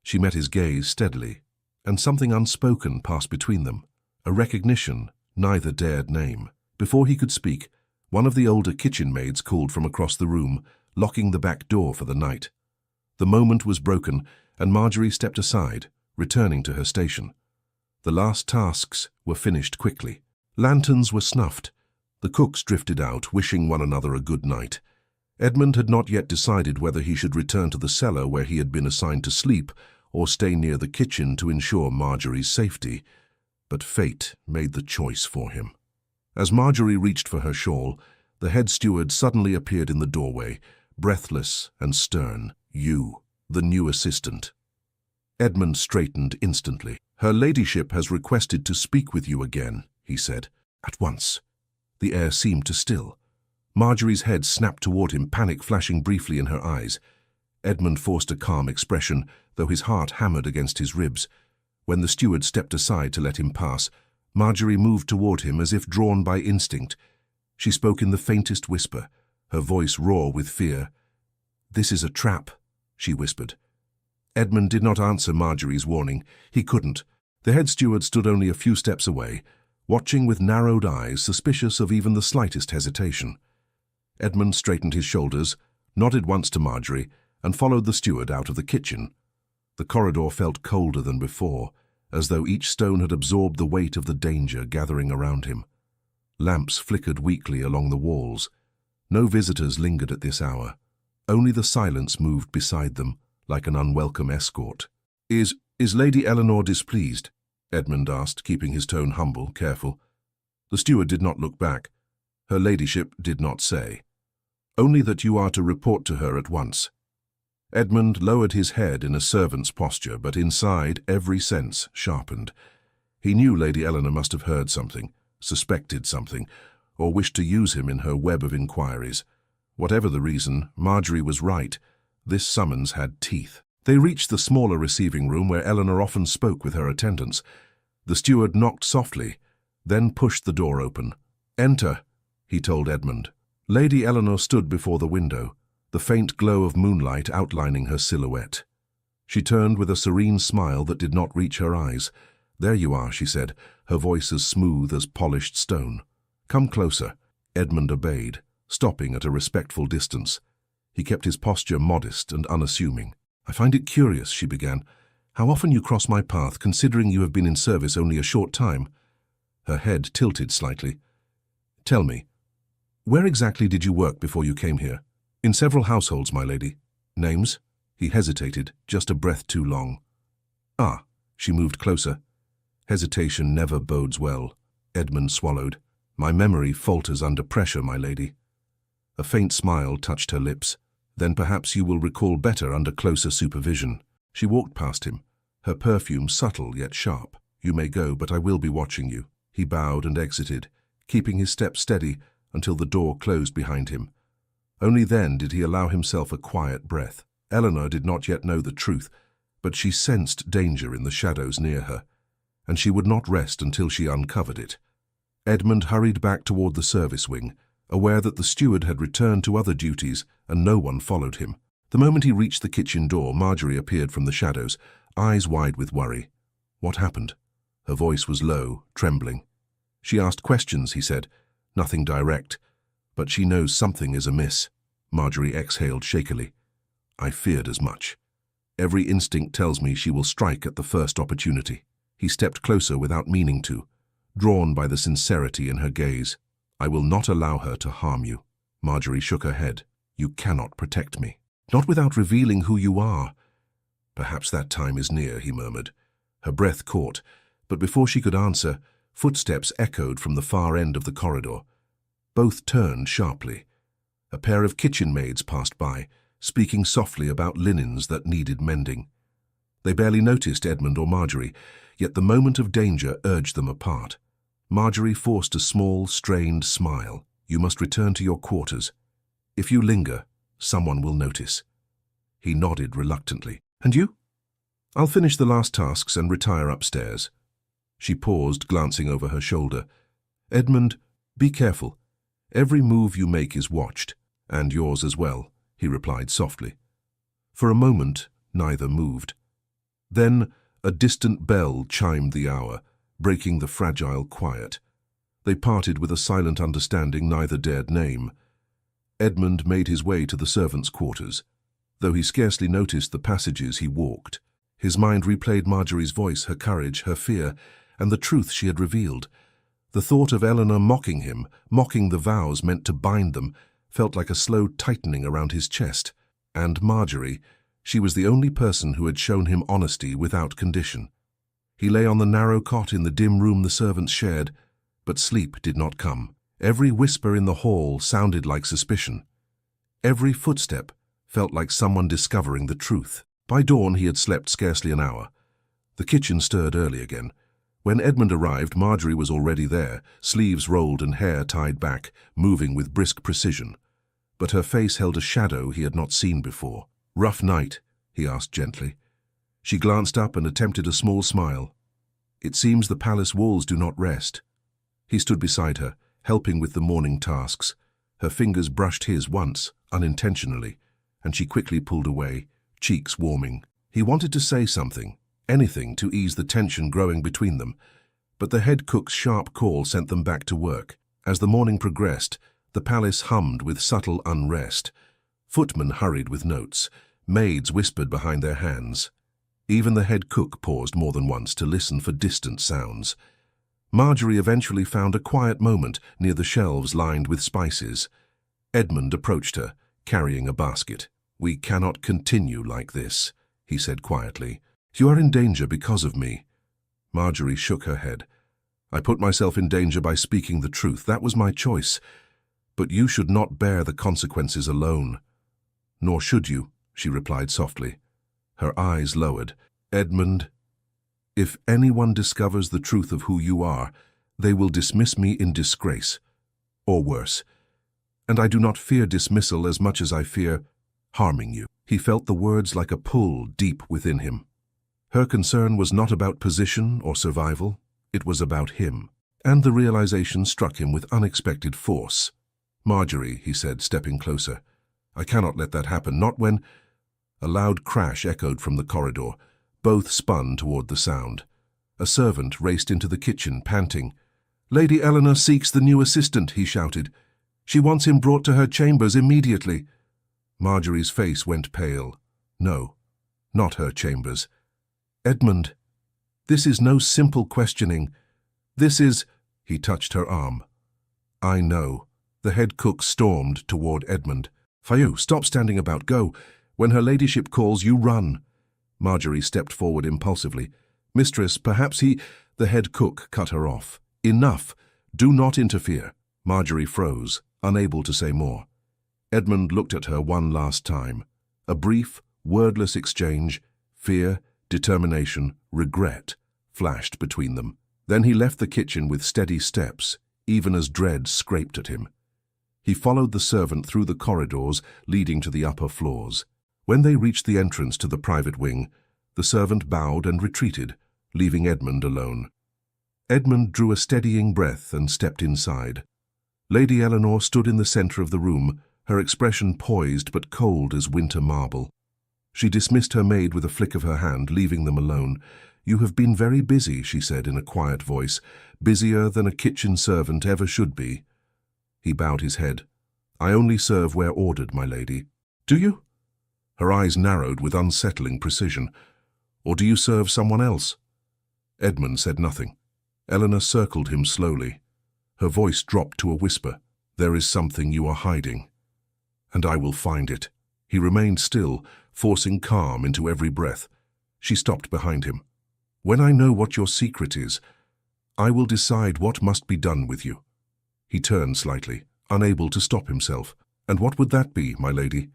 She met his gaze steadily, and something unspoken passed between them, a recognition neither dared name. Before he could speak, one of the older kitchen maids called from across the room, locking the back door for the night. The moment was broken, and Marjorie stepped aside, returning to her station. The last tasks were finished quickly. Lanterns were snuffed. The cooks drifted out, wishing one another a good night. Edmund had not yet decided whether he should return to the cellar where he had been assigned to sleep or stay near the kitchen to ensure Marjorie's safety, but fate made the choice for him. As Marjorie reached for her shawl, the head steward suddenly appeared in the doorway, breathless and stern. You, the new assistant. Edmund straightened instantly. Her ladyship has requested to speak with you again, he said. At once. The air seemed to still. Marjorie's head snapped toward him, panic flashing briefly in her eyes. Edmund forced a calm expression, though his heart hammered against his ribs. When the steward stepped aside to let him pass, Marjorie moved toward him as if drawn by instinct. She spoke in the faintest whisper, her voice raw with fear. This is a trap, she whispered. Edmund did not answer Marjorie's warning. He couldn't. The head steward stood only a few steps away, watching with narrowed eyes, suspicious of even the slightest hesitation. Edmund straightened his shoulders, nodded once to Marjorie, and followed the steward out of the kitchen. The corridor felt colder than before, as though each stone had absorbed the weight of the danger gathering around him. Lamps flickered weakly along the walls. No visitors lingered at this hour. Only the silence moved beside them, like an unwelcome escort. Is Lady Eleanor displeased? Edmund asked, keeping his tone humble, careful. The steward did not look back. Her ladyship did not say. Only that you are to report to her at once. Edmund lowered his head in a servant's posture, but inside every sense sharpened. He knew Lady Eleanor must have heard something, suspected something, or wished to use him in her web of inquiries. Whatever the reason, Marjorie was right. This summons had teeth. They reached the smaller receiving room where Eleanor often spoke with her attendants. The steward knocked softly, then pushed the door open. "Enter," he told Edmund. Lady Eleanor stood before the window, the faint glow of moonlight outlining her silhouette. She turned with a serene smile that did not reach her eyes. "There you are," she said, her voice as smooth as polished stone. "Come closer." Edmund obeyed, stopping at a respectful distance. He kept his posture modest and unassuming. "I find it curious," she began, "how often you cross my path, considering you have been in service only a short time." Her head tilted slightly. "Tell me, where exactly did you work before you came here?" "In several households, my lady." "Names?" He hesitated, just a breath too long. "Ah," she moved closer. "Hesitation never bodes well." Edmund swallowed. "My memory falters under pressure, my lady." A faint smile touched her lips. "Then perhaps you will recall better under closer supervision." She walked past him, her perfume subtle yet sharp. "You may go, but I will be watching you." He bowed and exited, keeping his step steady until the door closed behind him. Only then did he allow himself a quiet breath. Eleanor did not yet know the truth, but she sensed danger in the shadows near her, and she would not rest until she uncovered it. Edmund hurried back toward the service wing, aware that the steward had returned to other duties and no one followed him. The moment he reached the kitchen door, Marjorie appeared from the shadows, eyes wide with worry. "What happened?" Her voice was low, trembling. "She asked questions," he said. "Nothing direct, but she knows something is amiss." Marjorie exhaled shakily. "I feared as much. Every instinct tells me she will strike at the first opportunity." He stepped closer without meaning to, drawn by the sincerity in her gaze. "I will not allow her to harm you." Marjorie shook her head. "You cannot protect me." "Not without revealing who you are." "Perhaps that time is near," he murmured. Her breath caught, but before she could answer, footsteps echoed from the far end of the corridor. Both turned sharply. A pair of kitchen maids passed by, speaking softly about linens that needed mending. They barely noticed Edmund or Marjorie, yet the moment of danger urged them apart. Marjorie forced a small, strained smile. "You must return to your quarters. If you linger, someone will notice." He nodded reluctantly. "And you?" "I'll finish the last tasks and retire upstairs." She paused, glancing over her shoulder. "Edmund, be careful. Every move you make is watched, and yours as well," he replied softly. For a moment, neither moved. Then a distant bell chimed the hour, breaking the fragile quiet. They parted with a silent understanding neither dared name. Edmund made his way to the servants' quarters. Though he scarcely noticed the passages he walked, his mind replayed Marjorie's voice, her courage, her fear, and the truth she had revealed. The thought of Eleanor mocking him, mocking the vows meant to bind them, felt like a slow tightening around his chest. And Marjorie, she was the only person who had shown him honesty without condition. He lay on the narrow cot in the dim room the servants shared, but sleep did not come. Every whisper in the hall sounded like suspicion. Every footstep felt like someone discovering the truth. By dawn he had slept scarcely an hour. The kitchen stirred early again. When Edmund arrived, Marjorie was already there, sleeves rolled and hair tied back, moving with brisk precision. But her face held a shadow he had not seen before. "Rough night?" he asked gently. She glanced up and attempted a small smile. "It seems the palace walls do not rest." He stood beside her, helping with the morning tasks. Her fingers brushed his once, unintentionally, and she quickly pulled away, cheeks warming. He wanted to say something, anything to ease the tension growing between them, but the head cook's sharp call sent them back to work. As the morning progressed, the palace hummed with subtle unrest. Footmen hurried with notes. Maids whispered behind their hands. Even the head cook paused more than once to listen for distant sounds. Marjorie eventually found a quiet moment near the shelves lined with spices. Edmund approached her, carrying a basket. "We cannot continue like this," he said quietly. "You are in danger because of me." Marjorie shook her head. "I put myself in danger by speaking the truth. That was my choice. But you should not bear the consequences alone." "Nor should you," she replied softly. Her eyes lowered. "Edmund, if anyone discovers the truth of who you are, they will dismiss me in disgrace, or worse. And I do not fear dismissal as much as I fear harming you." He felt the words like a pull deep within him. Her concern was not about position or survival, it was about him. And the realization struck him with unexpected force. "Marjorie," he said, stepping closer. "I cannot let that happen, not when—" A loud crash echoed from the corridor. Both spun toward the sound. A servant raced into the kitchen, panting. "Lady Eleanor seeks the new assistant," he shouted. "She wants him brought to her chambers immediately." Marjorie's face went pale. No, not her chambers. "Edmund, this is no simple questioning. This is—" He touched her arm. "I know." The head cook stormed toward Edmund. "Fiancée, stop standing about. Go. When her ladyship calls, you run." Marjorie stepped forward impulsively. "Mistress, perhaps he—" The head cook cut her off. "Enough. Do not interfere." Marjorie froze, unable to say more. Edmund looked at her one last time. A brief, wordless exchange, fear, determination, regret, flashed between them. Then he left the kitchen with steady steps, even as dread scraped at him. He followed the servant through the corridors leading to the upper floors. When they reached the entrance to the private wing, the servant bowed and retreated, leaving Edmund alone. Edmund drew a steadying breath and stepped inside. Lady Eleanor stood in the center of the room, her expression poised but cold as winter marble. She dismissed her maid with a flick of her hand, leaving them alone. "You have been very busy," she said in a quiet voice, "busier than a kitchen servant ever should be." He bowed his head. "I only serve where ordered, my lady." "Do you?" Her eyes narrowed with unsettling precision. "Or do you serve someone else?" Edmund said nothing. Eleanor circled him slowly. Her voice dropped to a whisper. "There is something you are hiding, and I will find it." He remained still, forcing calm into every breath. She stopped behind him. "When I know what your secret is, I will decide what must be done with you." He turned slightly, unable to stop himself. "And what would that be, my lady?"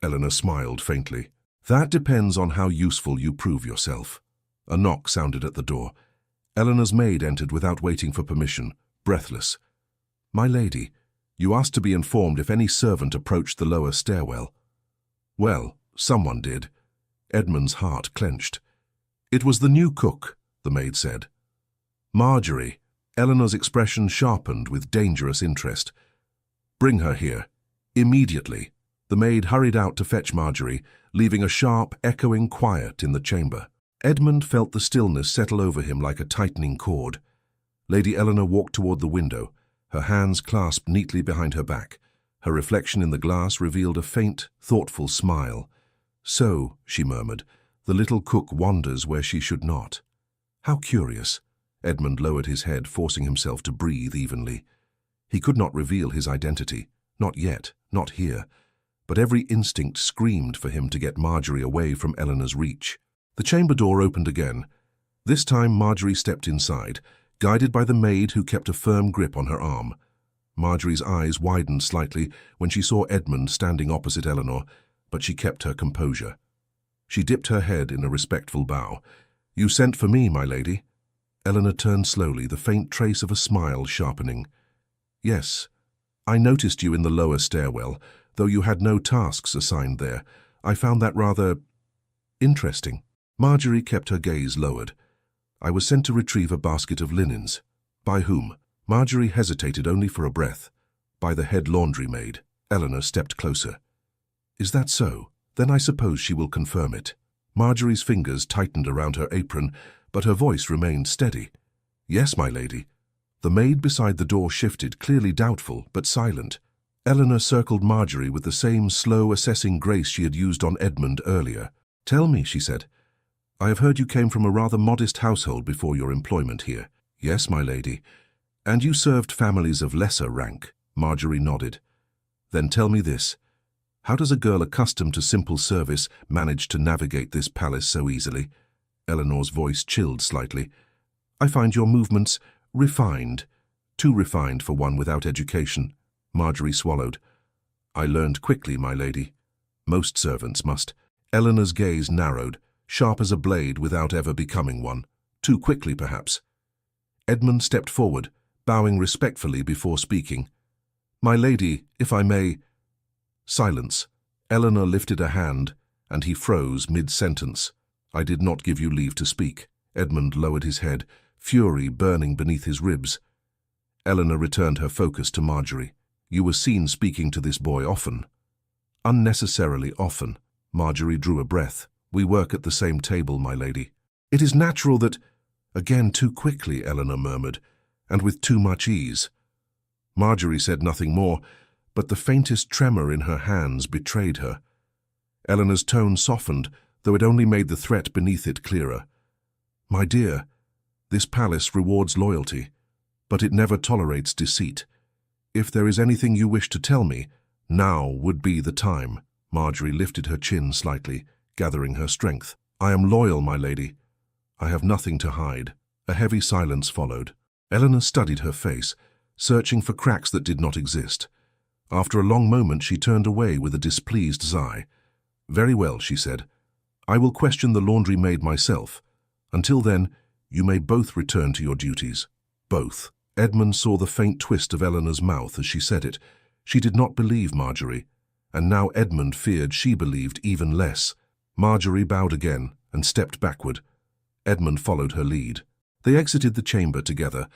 Eleanor smiled faintly. "That depends on how useful you prove yourself." A knock sounded at the door. Eleanor's maid entered without waiting for permission, breathless. "My lady, you asked to be informed if any servant approached the lower stairwell." "Well, someone did." Edmund's heart clenched. "It was the new cook," the maid said. "Marjorie." Eleanor's expression sharpened with dangerous interest. "Bring her here. Immediately." The maid hurried out to fetch Marjorie, leaving a sharp, echoing quiet in the chamber. Edmund felt the stillness settle over him like a tightening cord. Lady Eleanor walked toward the window, her hands clasped neatly behind her back. Her reflection in the glass revealed a faint, thoughtful smile. "So," she murmured, "the little cook wanders where she should not." How curious. Edmund lowered his head, forcing himself to breathe evenly. He could not reveal his identity. Not yet, not here. But every instinct screamed for him to get Marjorie away from Eleanor's reach. The chamber door opened again. This time Marjorie stepped inside, guided by the maid who kept a firm grip on her arm. Marjorie's eyes widened slightly when she saw Edmund standing opposite Eleanor, but she kept her composure. She dipped her head in a respectful bow. "You sent for me, my lady?" Eleanor turned slowly, the faint trace of a smile sharpening. "Yes. I noticed you in the lower stairwell, though you had no tasks assigned there. I found that rather interesting." Marjorie kept her gaze lowered. "I was sent to retrieve a basket of linens." "By whom?" Marjorie hesitated only for a breath. "By the head laundry maid." Eleanor stepped closer. "Is that so? Then I suppose she will confirm it." Marjorie's fingers tightened around her apron, but her voice remained steady. "Yes, my lady." The maid beside the door shifted, clearly doubtful, but silent. Eleanor circled Marjorie with the same slow, assessing grace she had used on Edmund earlier. "Tell me," she said. "I have heard you came from a rather modest household before your employment here." "Yes, my lady." "And you served families of lesser rank?" Marjorie nodded. "Then tell me this. How does a girl accustomed to simple service manage to navigate this palace so easily?" Eleanor's voice chilled slightly. "I find your movements refined. Too refined for one without education." Marjorie swallowed. "I learned quickly, my lady. Most servants must." Eleanor's gaze narrowed, sharp as a blade without ever becoming one. Too quickly, perhaps. Edmund stepped forward, bowing respectfully before speaking. "My lady, if I may—" Silence. Eleanor lifted a hand, and he froze mid-sentence. "I did not give you leave to speak." Edmund lowered his head, fury burning beneath his ribs. Eleanor returned her focus to Marjorie. "You were seen speaking to this boy often." "Unnecessarily often." Marjorie drew a breath. "We work at the same table, my lady." "It is natural that—" "Again too quickly," Eleanor murmured, "and with too much ease." Marjorie said nothing more, but the faintest tremor in her hands betrayed her. Eleanor's tone softened, though it only made the threat beneath it clearer. "My dear, this palace rewards loyalty, but it never tolerates deceit. If there is anything you wish to tell me, now would be the time." Marjorie lifted her chin slightly, gathering her strength. "I am loyal, my lady. I have nothing to hide." A heavy silence followed. Eleanor studied her face, searching for cracks that did not exist. After a long moment, she turned away with a displeased sigh. "Very well," she said. "I will question the laundry maid myself. Until then, you may both return to your duties." "Both." Edmund saw the faint twist of Eleanor's mouth as she said it. She did not believe Marjorie, and now Edmund feared she believed even less. Marjorie bowed again and stepped backward. Edmund followed her lead. They exited the chamber together,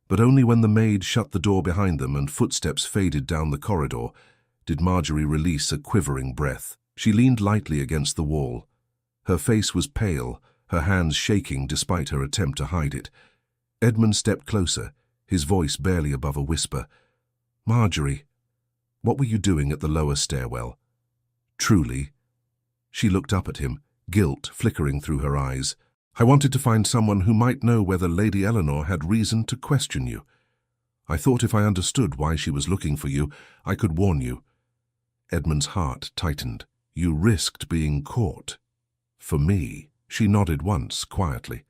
but only when the maid shut the door behind them and footsteps faded down the corridor did Marjorie release a quivering breath. She leaned lightly against the wall. Her face was pale, her hands shaking despite her attempt to hide it. Edmund stepped closer, his voice barely above a whisper. "Marjorie, what were you doing at the lower stairwell?" "Truly?" She looked up at him, guilt flickering through her eyes. "I wanted to find someone who might know whether Lady Eleanor had reason to question you. I thought if I understood why she was looking for you, I could warn you." Edmund's heart tightened. "You risked being caught." "For me?" She nodded once, quietly.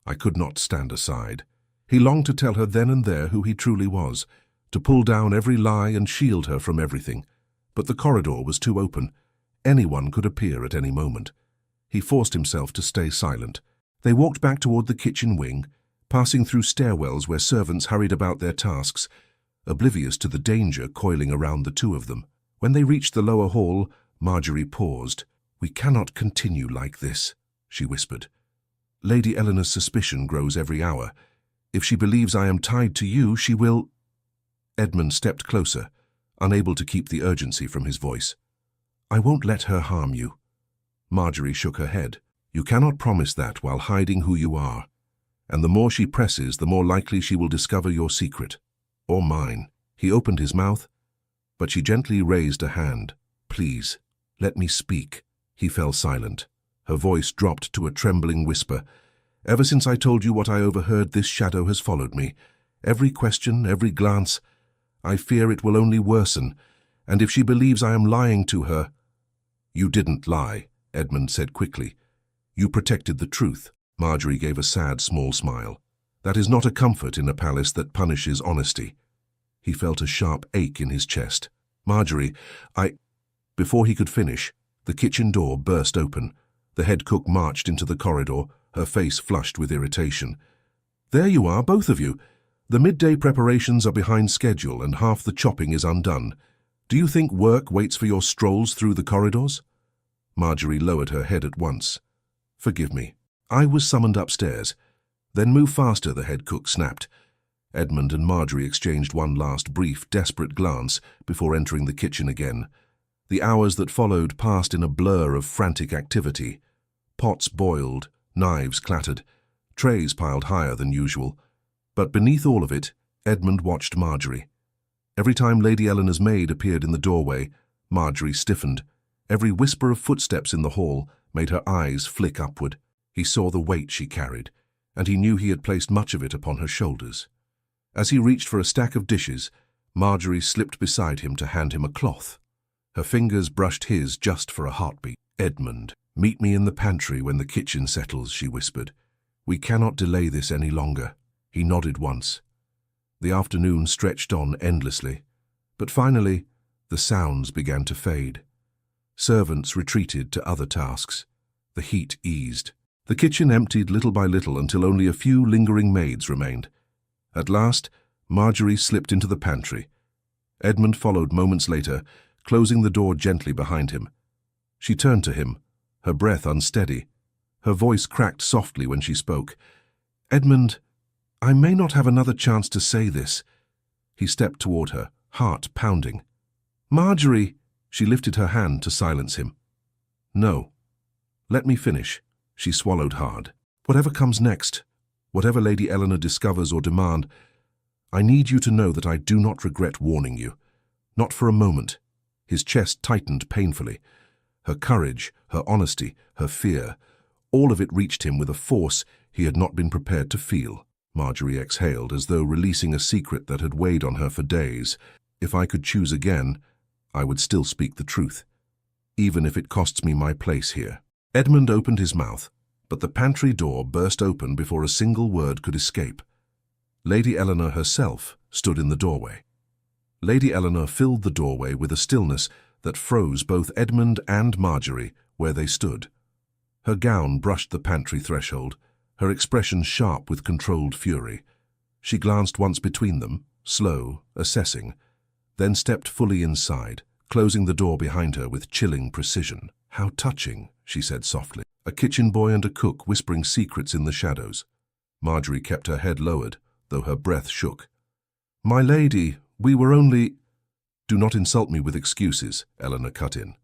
"I could not stand aside." He longed to tell her then and there who he truly was, to pull down every lie and shield her from everything. But the corridor was too open. Anyone could appear at any moment. He forced himself to stay silent. They walked back toward the kitchen wing, passing through stairwells where servants hurried about their tasks, oblivious to the danger coiling around the two of them. When they reached the lower hall, Marjorie paused. "We cannot continue like this," she whispered. "Lady Eleanor's suspicion grows every hour. If she believes I am tied to you, she will—" Edmund stepped closer, unable to keep the urgency from his voice. "I won't let her harm you." Marjorie shook her head. "You cannot promise that while hiding who you are. And the more she presses, the more likely she will discover your secret. Or mine." He opened his mouth, but she gently raised a hand. "Please, let me speak." He fell silent. Her voice dropped to a trembling whisper. "Ever since I told you what I overheard, this shadow has followed me. Every question, every glance. I fear it will only worsen. And if she believes I am lying to her—" "You didn't lie," Edmund said quickly. "You protected the truth." Marjorie gave a sad, small smile. "That is not a comfort in a palace that punishes honesty." He felt a sharp ache in his chest. "Marjorie, Before he could finish, the kitchen door burst open. The head cook marched into the corridor, her face flushed with irritation. "There you are, both of you. The midday preparations are behind schedule and half the chopping is undone. Do you think work waits for your strolls through the corridors?" Marjorie lowered her head at once. "Forgive me. I was summoned upstairs." "Then move faster," the head cook snapped. Edmund and Marjorie exchanged one last brief, desperate glance before entering the kitchen again. The hours that followed passed in a blur of frantic activity. Pots boiled, knives clattered, trays piled higher than usual. But beneath all of it, Edmund watched Marjorie. Every time Lady Eleanor's maid appeared in the doorway, Marjorie stiffened. Every whisper of footsteps in the hall made her eyes flick upward. He saw the weight she carried, and he knew he had placed much of it upon her shoulders. As he reached for a stack of dishes, Marjorie slipped beside him to hand him a cloth. Her fingers brushed his just for a heartbeat. "Edmund, meet me in the pantry when the kitchen settles," she whispered. "We cannot delay this any longer." He nodded once. The afternoon stretched on endlessly, but finally the sounds began to fade. Servants retreated to other tasks. The heat eased. The kitchen emptied little by little until only a few lingering maids remained. At last, Marjorie slipped into the pantry. Edmund followed moments later, closing the door gently behind him. She turned to him, her breath unsteady. Her voice cracked softly when she spoke. "Edmund, I may not have another chance to say this, He stepped toward her, heart pounding. "Marjorie!" She lifted her hand to silence him. "No. Let me finish." She swallowed hard. "Whatever comes next, whatever Lady Eleanor discovers or demand, I need you to know that I do not regret warning you. Not for a moment." His chest tightened painfully. Her courage, her honesty, her fear, all of it reached him with a force he had not been prepared to feel. Marjorie exhaled, as though releasing a secret that had weighed on her for days. "If I could choose again, I would still speak the truth, even if it costs me my place here." Edmund opened his mouth, but the pantry door burst open before a single word could escape. Lady Eleanor herself stood in the doorway. Lady Eleanor filled the doorway with a stillness that froze both Edmund and Marjorie where they stood. Her gown brushed the pantry threshold, her expression sharp with controlled fury. She glanced once between them, slow, assessing, then stepped fully inside, closing the door behind her with chilling precision. "How touching," she said softly. A kitchen boy and a cook whispering secrets in the shadows. Marjorie kept her head lowered, though her breath shook. "My lady, we were only—" "Do not insult me with excuses," Eleanor cut in.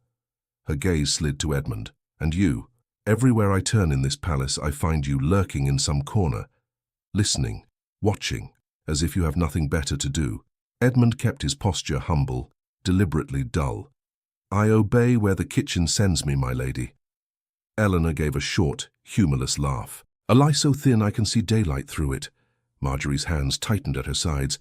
Her gaze slid to Edmund. "And you, everywhere I turn in this palace I find you lurking in some corner, listening, watching, as if you have nothing better to do." Edmund kept his posture humble, deliberately dull. "I obey where the kitchen sends me, my lady." Eleanor gave a short, humorless laugh. "A lie so thin I can see daylight through it." Marjorie's hands tightened at her sides.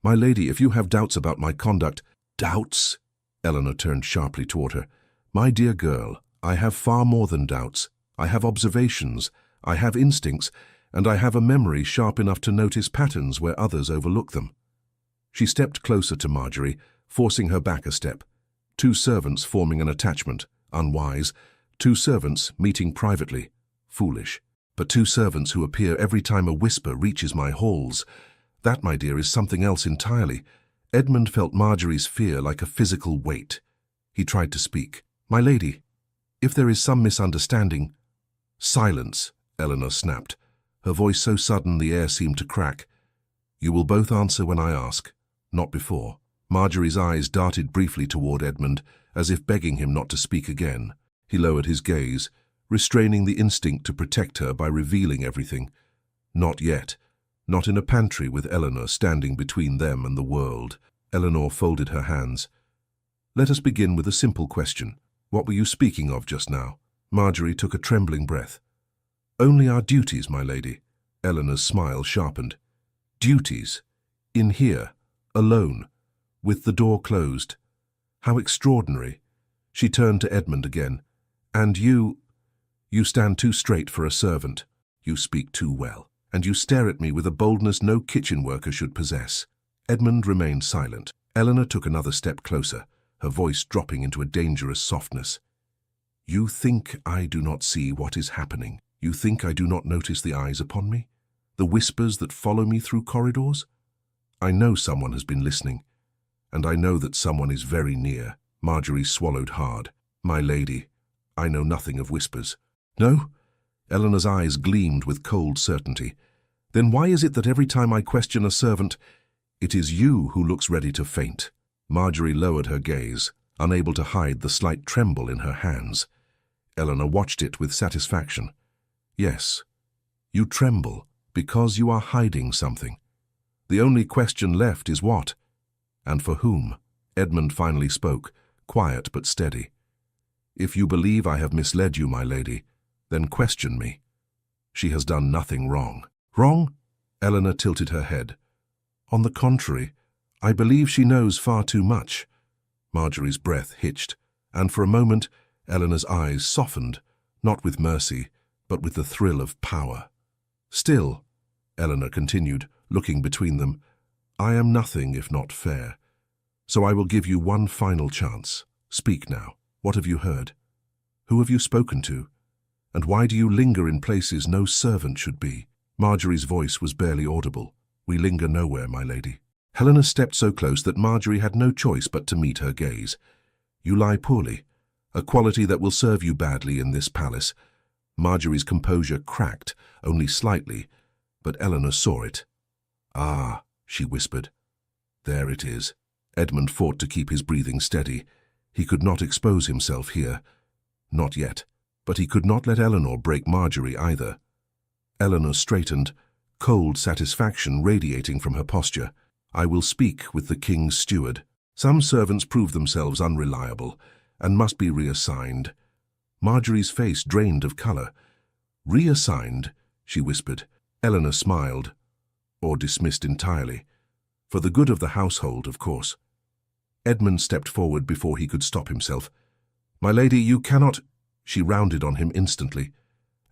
"My lady, if you have doubts about my conduct—" "Doubts?" Eleanor turned sharply toward her. "My dear girl, I have far more than doubts. I have observations, I have instincts, and I have a memory sharp enough to notice patterns where others overlook them." She stepped closer to Marjorie, forcing her back a step. Two servants forming an attachment, unwise. Two servants meeting privately, foolish. But two servants who appear every time a whisper reaches my halls. That, my dear, is something else entirely. Edmund felt Marjorie's fear like a physical weight. He tried to speak. "My lady, if there is some misunderstanding—" "Silence," Eleanor snapped, her voice so sudden the air seemed to crack. "You will both answer when I ask, not before." Marjorie's eyes darted briefly toward Edmund, as if begging him not to speak again. He lowered his gaze, restraining the instinct to protect her by revealing everything. Not yet. Not in a pantry with Eleanor standing between them and the world. Eleanor folded her hands. "Let us begin with a simple question. What were you speaking of just now?" Marjorie took a trembling breath. "Only our duties, my lady." Eleanor's smile sharpened. "Duties? In here, alone, with the door closed. How extraordinary." She turned to Edmund again. "And you stand too straight for a servant. You speak too well. And you stare at me with a boldness no kitchen worker should possess." Edmund remained silent. Eleanor took another step closer, her voice dropping into a dangerous softness. "You think I do not see what is happening? You think I do not notice the eyes upon me? The whispers that follow me through corridors? I know someone has been listening, and I know that someone is very near." Marjorie swallowed hard. "My lady, I know nothing of whispers." "No?" Eleanor's eyes gleamed with cold certainty. "Then why is it that every time I question a servant, it is you who looks ready to faint?" Marjorie lowered her gaze, unable to hide the slight tremble in her hands. Eleanor watched it with satisfaction. "Yes, you tremble because you are hiding something. The only question left is what? And for whom?" Edmund finally spoke, quiet but steady. "If you believe I have misled you, my lady, then question me. She has done nothing wrong." "Wrong?" Eleanor tilted her head. "On the contrary, I believe she knows far too much." Marjorie's breath hitched, and for a moment Eleanor's eyes softened, not with mercy, but with the thrill of power. "Still," Eleanor continued, looking between them, "I am nothing if not fair. So I will give you one final chance. Speak now. What have you heard? Who have you spoken to? And why do you linger in places no servant should be?" Marjorie's voice was barely audible. "We linger nowhere, my lady." Helena stepped so close that Marjorie had no choice but to meet her gaze. "You lie poorly, a quality that will serve you badly in this palace." Marjorie's composure cracked, only slightly, but Eleanor saw it. "Ah," she whispered, There it is. Edmund fought to keep his breathing steady. He could not expose himself here. Not yet. But he could not let Eleanor break Marjorie either. Eleanor straightened, cold satisfaction radiating from her posture. I will speak with the king's steward. Some servants prove themselves unreliable and must be reassigned. Marjorie's face drained of colour. Reassigned, she whispered. Eleanor smiled, or dismissed entirely. For the good of the household, of course. Edmund stepped forward before he could stop himself. My lady, you cannot... She rounded on him instantly.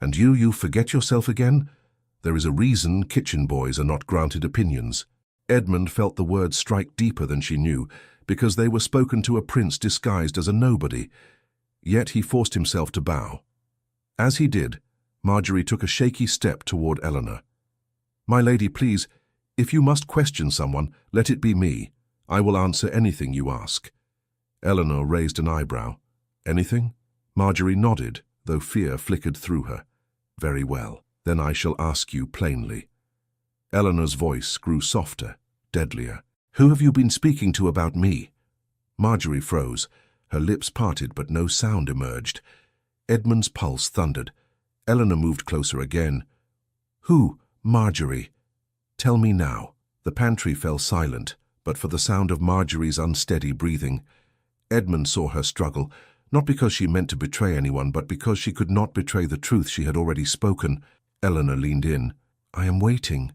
And you forget yourself again? There is a reason kitchen boys are not granted opinions. Edmund felt the words strike deeper than she knew, because they were spoken to a prince disguised as a nobody. Yet he forced himself to bow. As he did, Marjorie took a shaky step toward Eleanor. My lady, please, if you must question someone, let it be me. I will answer anything you ask. Eleanor raised an eyebrow. Anything? Marjorie nodded, though fear flickered through her. Very well, then I shall ask you plainly. Eleanor's voice grew softer, deadlier. Who have you been speaking to about me? Marjorie froze. Her lips parted, but no sound emerged. Edmund's pulse thundered. Eleanor moved closer again. Who? Marjorie. Tell me now. The pantry fell silent, but for the sound of Marjorie's unsteady breathing. Edmund saw her struggle, not because she meant to betray anyone, but because she could not betray the truth she had already spoken. Eleanor leaned in. I am waiting,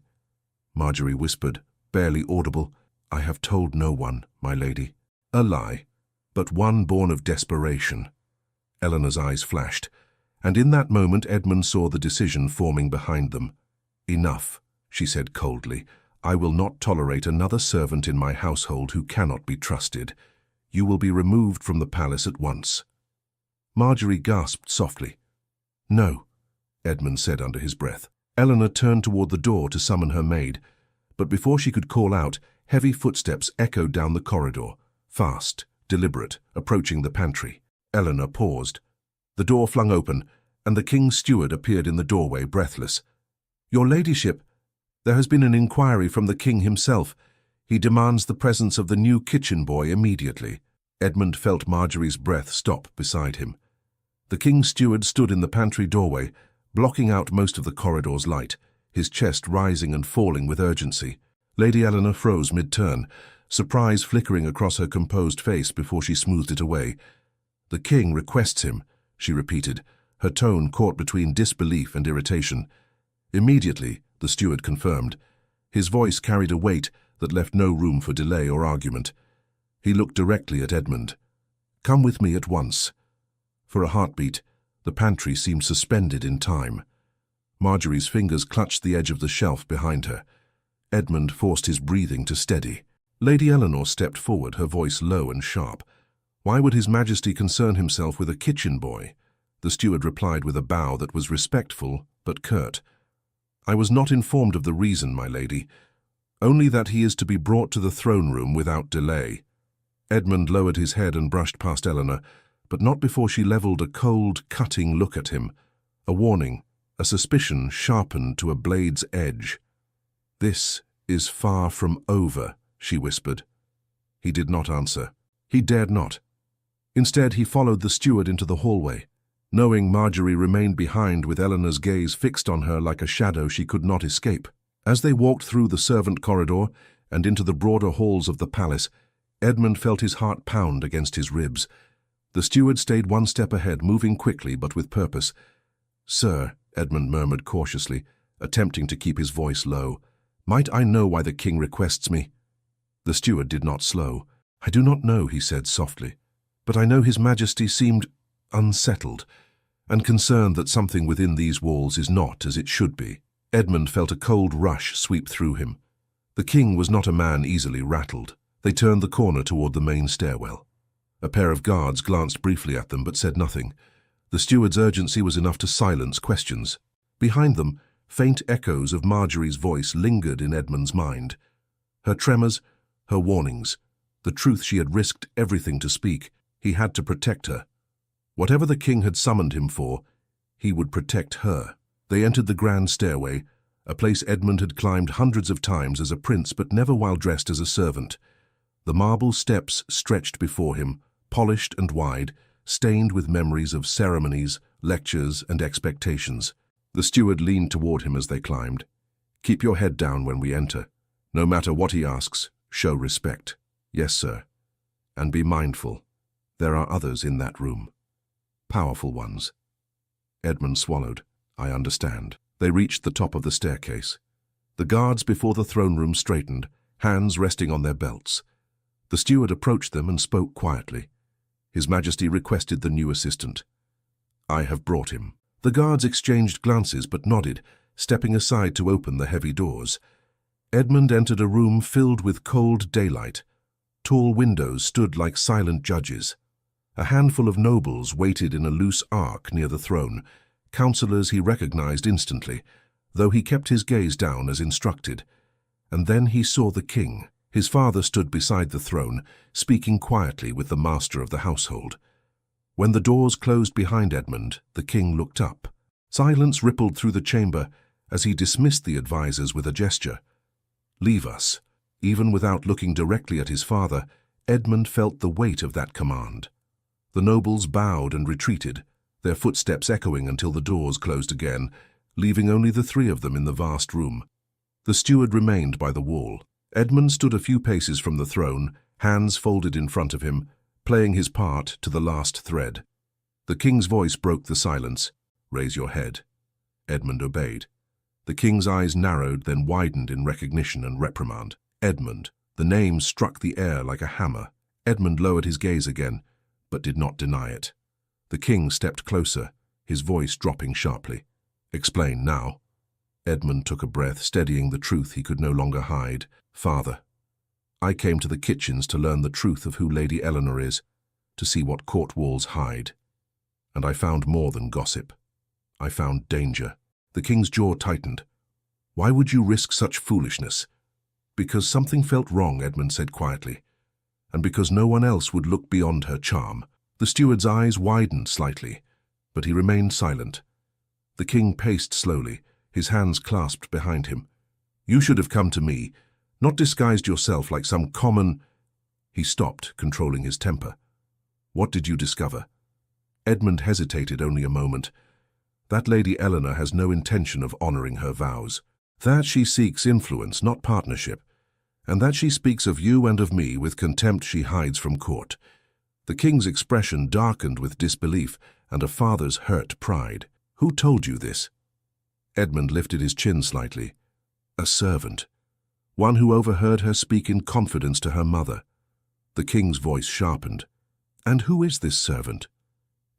Marjorie whispered, barely audible. I have told no one, my lady. A lie, but one born of desperation. Eleanor's eyes flashed, and in that moment Edmund saw the decision forming behind them. Enough, she said coldly. I will not tolerate another servant in my household who cannot be trusted. You will be removed from the palace at once. Marjorie gasped softly. No, Edmund said under his breath. Eleanor turned toward the door to summon her maid, but before she could call out, heavy footsteps echoed down the corridor, fast, deliberate, approaching the pantry. Eleanor paused. The door flung open, and the king's steward appeared in the doorway, breathless. Your ladyship, there has been an inquiry from the king himself. He demands the presence of the new kitchen boy immediately. Edmund felt Marjorie's breath stop beside him. The king's steward stood in the pantry doorway, blocking out most of the corridor's light, his chest rising and falling with urgency. Lady Eleanor froze mid-turn, surprise flickering across her composed face before she smoothed it away. The king requests him, she repeated, her tone caught between disbelief and irritation. Immediately, the steward confirmed. His voice carried a weight that left no room for delay or argument. He looked directly at Edmund. Come with me at once. For a heartbeat, the pantry seemed suspended in time. Marjorie's fingers clutched the edge of the shelf behind her. Edmund forced his breathing to steady. Lady Eleanor stepped forward, her voice low and sharp. Why would His Majesty concern himself with a kitchen boy? The steward replied with a bow that was respectful but curt. I was not informed of the reason, my lady. Only that he is to be brought to the throne room without delay. Edmund lowered his head and brushed past Eleanor, but not before she levelled a cold, cutting look at him. A warning, a suspicion sharpened to a blade's edge. This is far from over, she whispered. He did not answer. He dared not. Instead, he followed the steward into the hallway, knowing Marjorie remained behind with Eleanor's gaze fixed on her like a shadow she could not escape. As they walked through the servant corridor and into the broader halls of the palace, Edmund felt his heart pound against his ribs. The steward stayed one step ahead, moving quickly but with purpose. Sir, Edmund murmured cautiously, attempting to keep his voice low, might I know why the king requests me? The steward did not slow. I do not know, he said softly, but I know His Majesty seemed unsettled and concerned that something within these walls is not as it should be. Edmund felt a cold rush sweep through him. The king was not a man easily rattled. They turned the corner toward the main stairwell. A pair of guards glanced briefly at them but said nothing. The steward's urgency was enough to silence questions. Behind them, faint echoes of Marjorie's voice lingered in Edmund's mind. Her tremors, her warnings, the truth she had risked everything to speak. He had to protect her. Whatever the king had summoned him for, he would protect her. They entered the grand stairway, a place Edmund had climbed hundreds of times as a prince but never while dressed as a servant. The marble steps stretched before him, polished and wide, stained with memories of ceremonies, lectures, and expectations. The steward leaned toward him as they climbed. "Keep your head down when we enter. No matter what he asks, show respect." "Yes, sir. And be mindful. There are others in that room. Powerful ones." Edmund swallowed. "I understand." They reached the top of the staircase. The guards before the throne room straightened, hands resting on their belts. The steward approached them and spoke quietly. His Majesty requested the new assistant. "I have brought him." The guards exchanged glances but nodded, stepping aside to open the heavy doors. Edmund entered a room filled with cold daylight. Tall windows stood like silent judges. A handful of nobles waited in a loose arc near the throne, counselors he recognized instantly, though he kept his gaze down as instructed. And then he saw the king. His father stood beside the throne, speaking quietly with the master of the household. When the doors closed behind Edmund, the king looked up. Silence rippled through the chamber as he dismissed the advisers with a gesture. "Leave us." Even without looking directly at his father, Edmund felt the weight of that command. The nobles bowed and retreated, their footsteps echoing until the doors closed again, leaving only the three of them in the vast room. The steward remained by the wall. Edmund stood a few paces from the throne, hands folded in front of him, playing his part to the last thread. The king's voice broke the silence. "Raise your head." Edmund obeyed. The king's eyes narrowed, then widened in recognition and reprimand. Edmund. The name struck the air like a hammer. Edmund lowered his gaze again, but did not deny it. The king stepped closer, his voice dropping sharply. "Explain now." Edmund took a breath, steadying the truth he could no longer hide. "Father, I came to the kitchens to learn the truth of who Lady Eleanor is, to see what court walls hide. And I found more than gossip. I found danger." The king's jaw tightened. "Why would you risk such foolishness?" "Because something felt wrong," Edmund said quietly, "and because no one else would look beyond her charm." The steward's eyes widened slightly, but he remained silent. The king paced slowly, his hands clasped behind him. "You should have come to me, not disguised yourself like some common—" He stopped, controlling his temper. "What did you discover?" Edmund hesitated only a moment. "That Lady Eleanor has no intention of honoring her vows. That she seeks influence, not partnership. And that she speaks of you and of me with contempt she hides from court." The king's expression darkened with disbelief and a father's hurt pride. "Who told you this?" Edmund lifted his chin slightly. "A servant. One who overheard her speak in confidence to her mother." The king's voice sharpened. "And who is this servant?"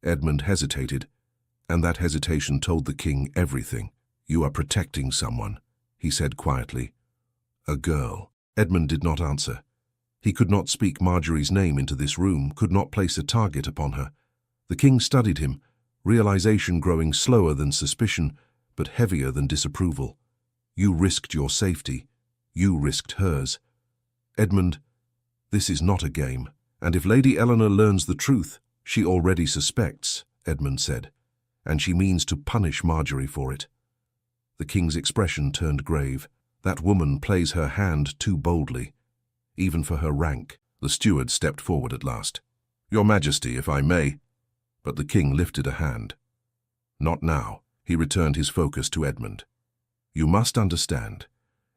Edmund hesitated, and that hesitation told the king everything. "You are protecting someone," he said quietly. "A girl." Edmund did not answer. He could not speak Marjorie's name into this room, could not place a target upon her. The king studied him, realization growing slower than suspicion, but heavier than disapproval. "You risked your safety. You risked hers." "Edmund, this is not a game, and if Lady Eleanor learns the truth, she already suspects," Edmund said, "and she means to punish Marjorie for it." The king's expression turned grave. "That woman plays her hand too boldly, even for her rank." The steward stepped forward at last. "Your Majesty, if I may." But the king lifted a hand. "Not now." He returned his focus to Edmund. "You must understand.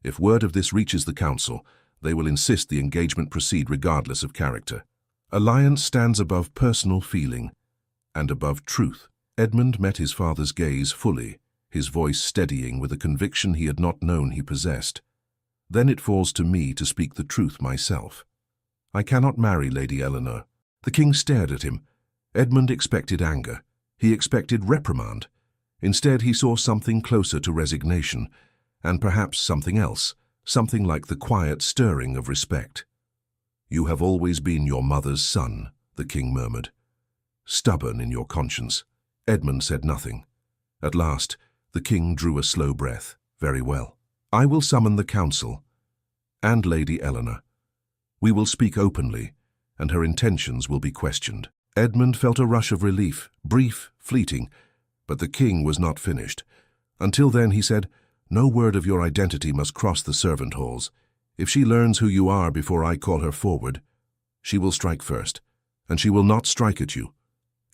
If word of this reaches the council, they will insist the engagement proceed regardless of character. Alliance stands above personal feeling and above truth." Edmund met his father's gaze fully, his voice steadying with a conviction he had not known he possessed. "Then it falls to me to speak the truth myself. I cannot marry Lady Eleanor." The king stared at him. Edmund expected anger. He expected reprimand. Instead, he saw something closer to resignation, and perhaps something else, something like the quiet stirring of respect. "You have always been your mother's son," the king murmured. "Stubborn in your conscience." Edmund said nothing. At last, the king drew a slow breath. "Very well. I will summon the council and Lady Eleanor. We will speak openly, and her intentions will be questioned." Edmund felt a rush of relief, brief, fleeting, but the king was not finished. "Until then," he said, "no word of your identity must cross the servant halls. If she learns who you are before I call her forward, she will strike first, and she will not strike at you."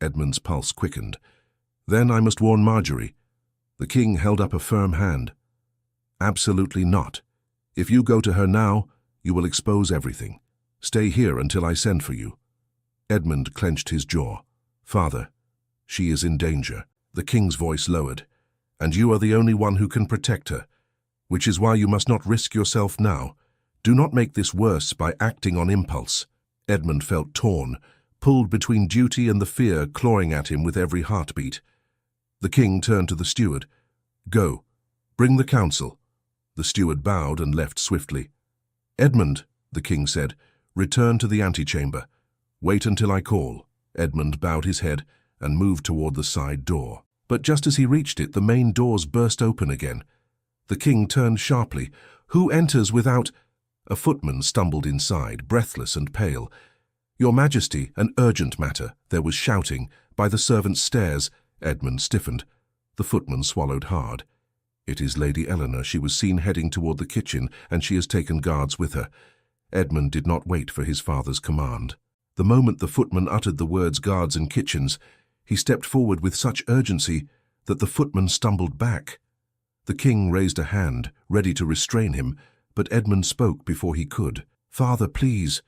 Edmund's pulse quickened. "Then I must warn Marjorie." The king held up a firm hand. "Absolutely not. If you go to her now, you will expose everything. Stay here until I send for you." Edmund clenched his jaw. "Father, she is in danger." The king's voice lowered. "And you are the only one who can protect her, which is why you must not risk yourself now. Do not make this worse by acting on impulse." Edmund felt torn, pulled between duty and the fear clawing at him with every heartbeat. The king turned to the steward. "Go. Bring the council." The steward bowed and left swiftly. "Edmund," the king said, "return to the antechamber. Wait until I call." Edmund bowed his head and moved toward the side door. But just as he reached it, the main doors burst open again. The king turned sharply. "Who enters without—" A footman stumbled inside, breathless and pale. "Your Majesty, an urgent matter," there was shouting. "By the servants' stairs." Edmund stiffened. The footman swallowed hard. "It is Lady Eleanor. She was seen heading toward the kitchen, and she has taken guards with her." Edmund did not wait for his father's command. The moment the footman uttered the words guards and kitchens, he stepped forward with such urgency that the footman stumbled back. The king raised a hand, ready to restrain him, but Edmund spoke before he could. "Father, please.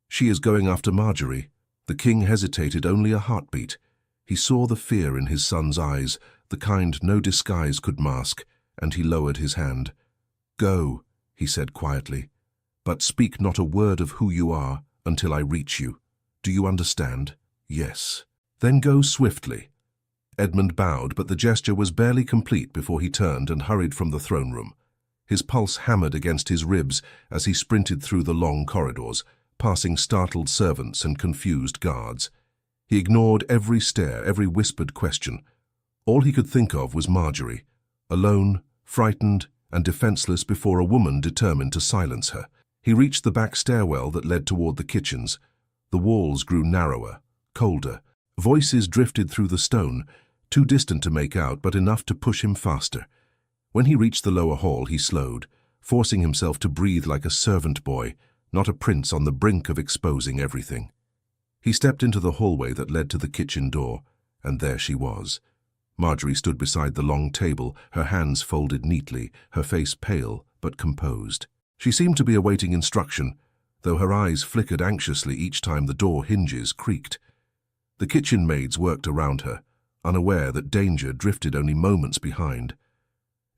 She is going after Marjorie." The king hesitated only a heartbeat. He saw the fear in his son's eyes, the kind no disguise could mask, and he lowered his hand. "Go," he said quietly, "but speak not a word of who you are until I reach you. Do you understand?" "Yes." "Then go swiftly." Edmund bowed, but the gesture was barely complete before he turned and hurried from the throne room. His pulse hammered against his ribs as he sprinted through the long corridors, passing startled servants and confused guards. He ignored every stare, every whispered question. All he could think of was Marjorie, alone, frightened, and defenseless before a woman determined to silence her. He reached the back stairwell that led toward the kitchens. The walls grew narrower, colder. Voices drifted through the stone, too distant to make out, but enough to push him faster. When he reached the lower hall, he slowed, forcing himself to breathe like a servant boy, not a prince on the brink of exposing everything. He stepped into the hallway that led to the kitchen door, and there she was. Marjorie stood beside the long table, her hands folded neatly, her face pale but composed. She seemed to be awaiting instruction, though her eyes flickered anxiously each time the door hinges creaked. The kitchen maids worked around her, unaware that danger drifted only moments behind.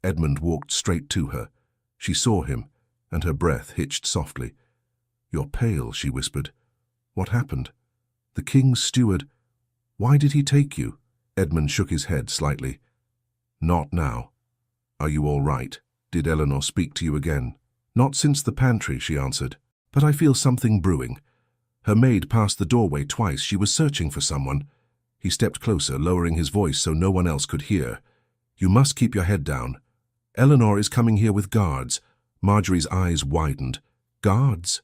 Edmund walked straight to her. She saw him, and her breath hitched softly. "You're pale," she whispered. "What happened?" "The king's steward—" "Why did he take you?" Edmund shook his head slightly. "Not now." "Are you all right? Did Eleanor speak to you again?" "Not since the pantry," she answered. "But I feel something brewing. Her maid passed the doorway twice. She was searching for someone." He stepped closer, lowering his voice so no one else could hear. "You must keep your head down. Eleanor is coming here with guards." Marjorie's eyes widened. "Guards?"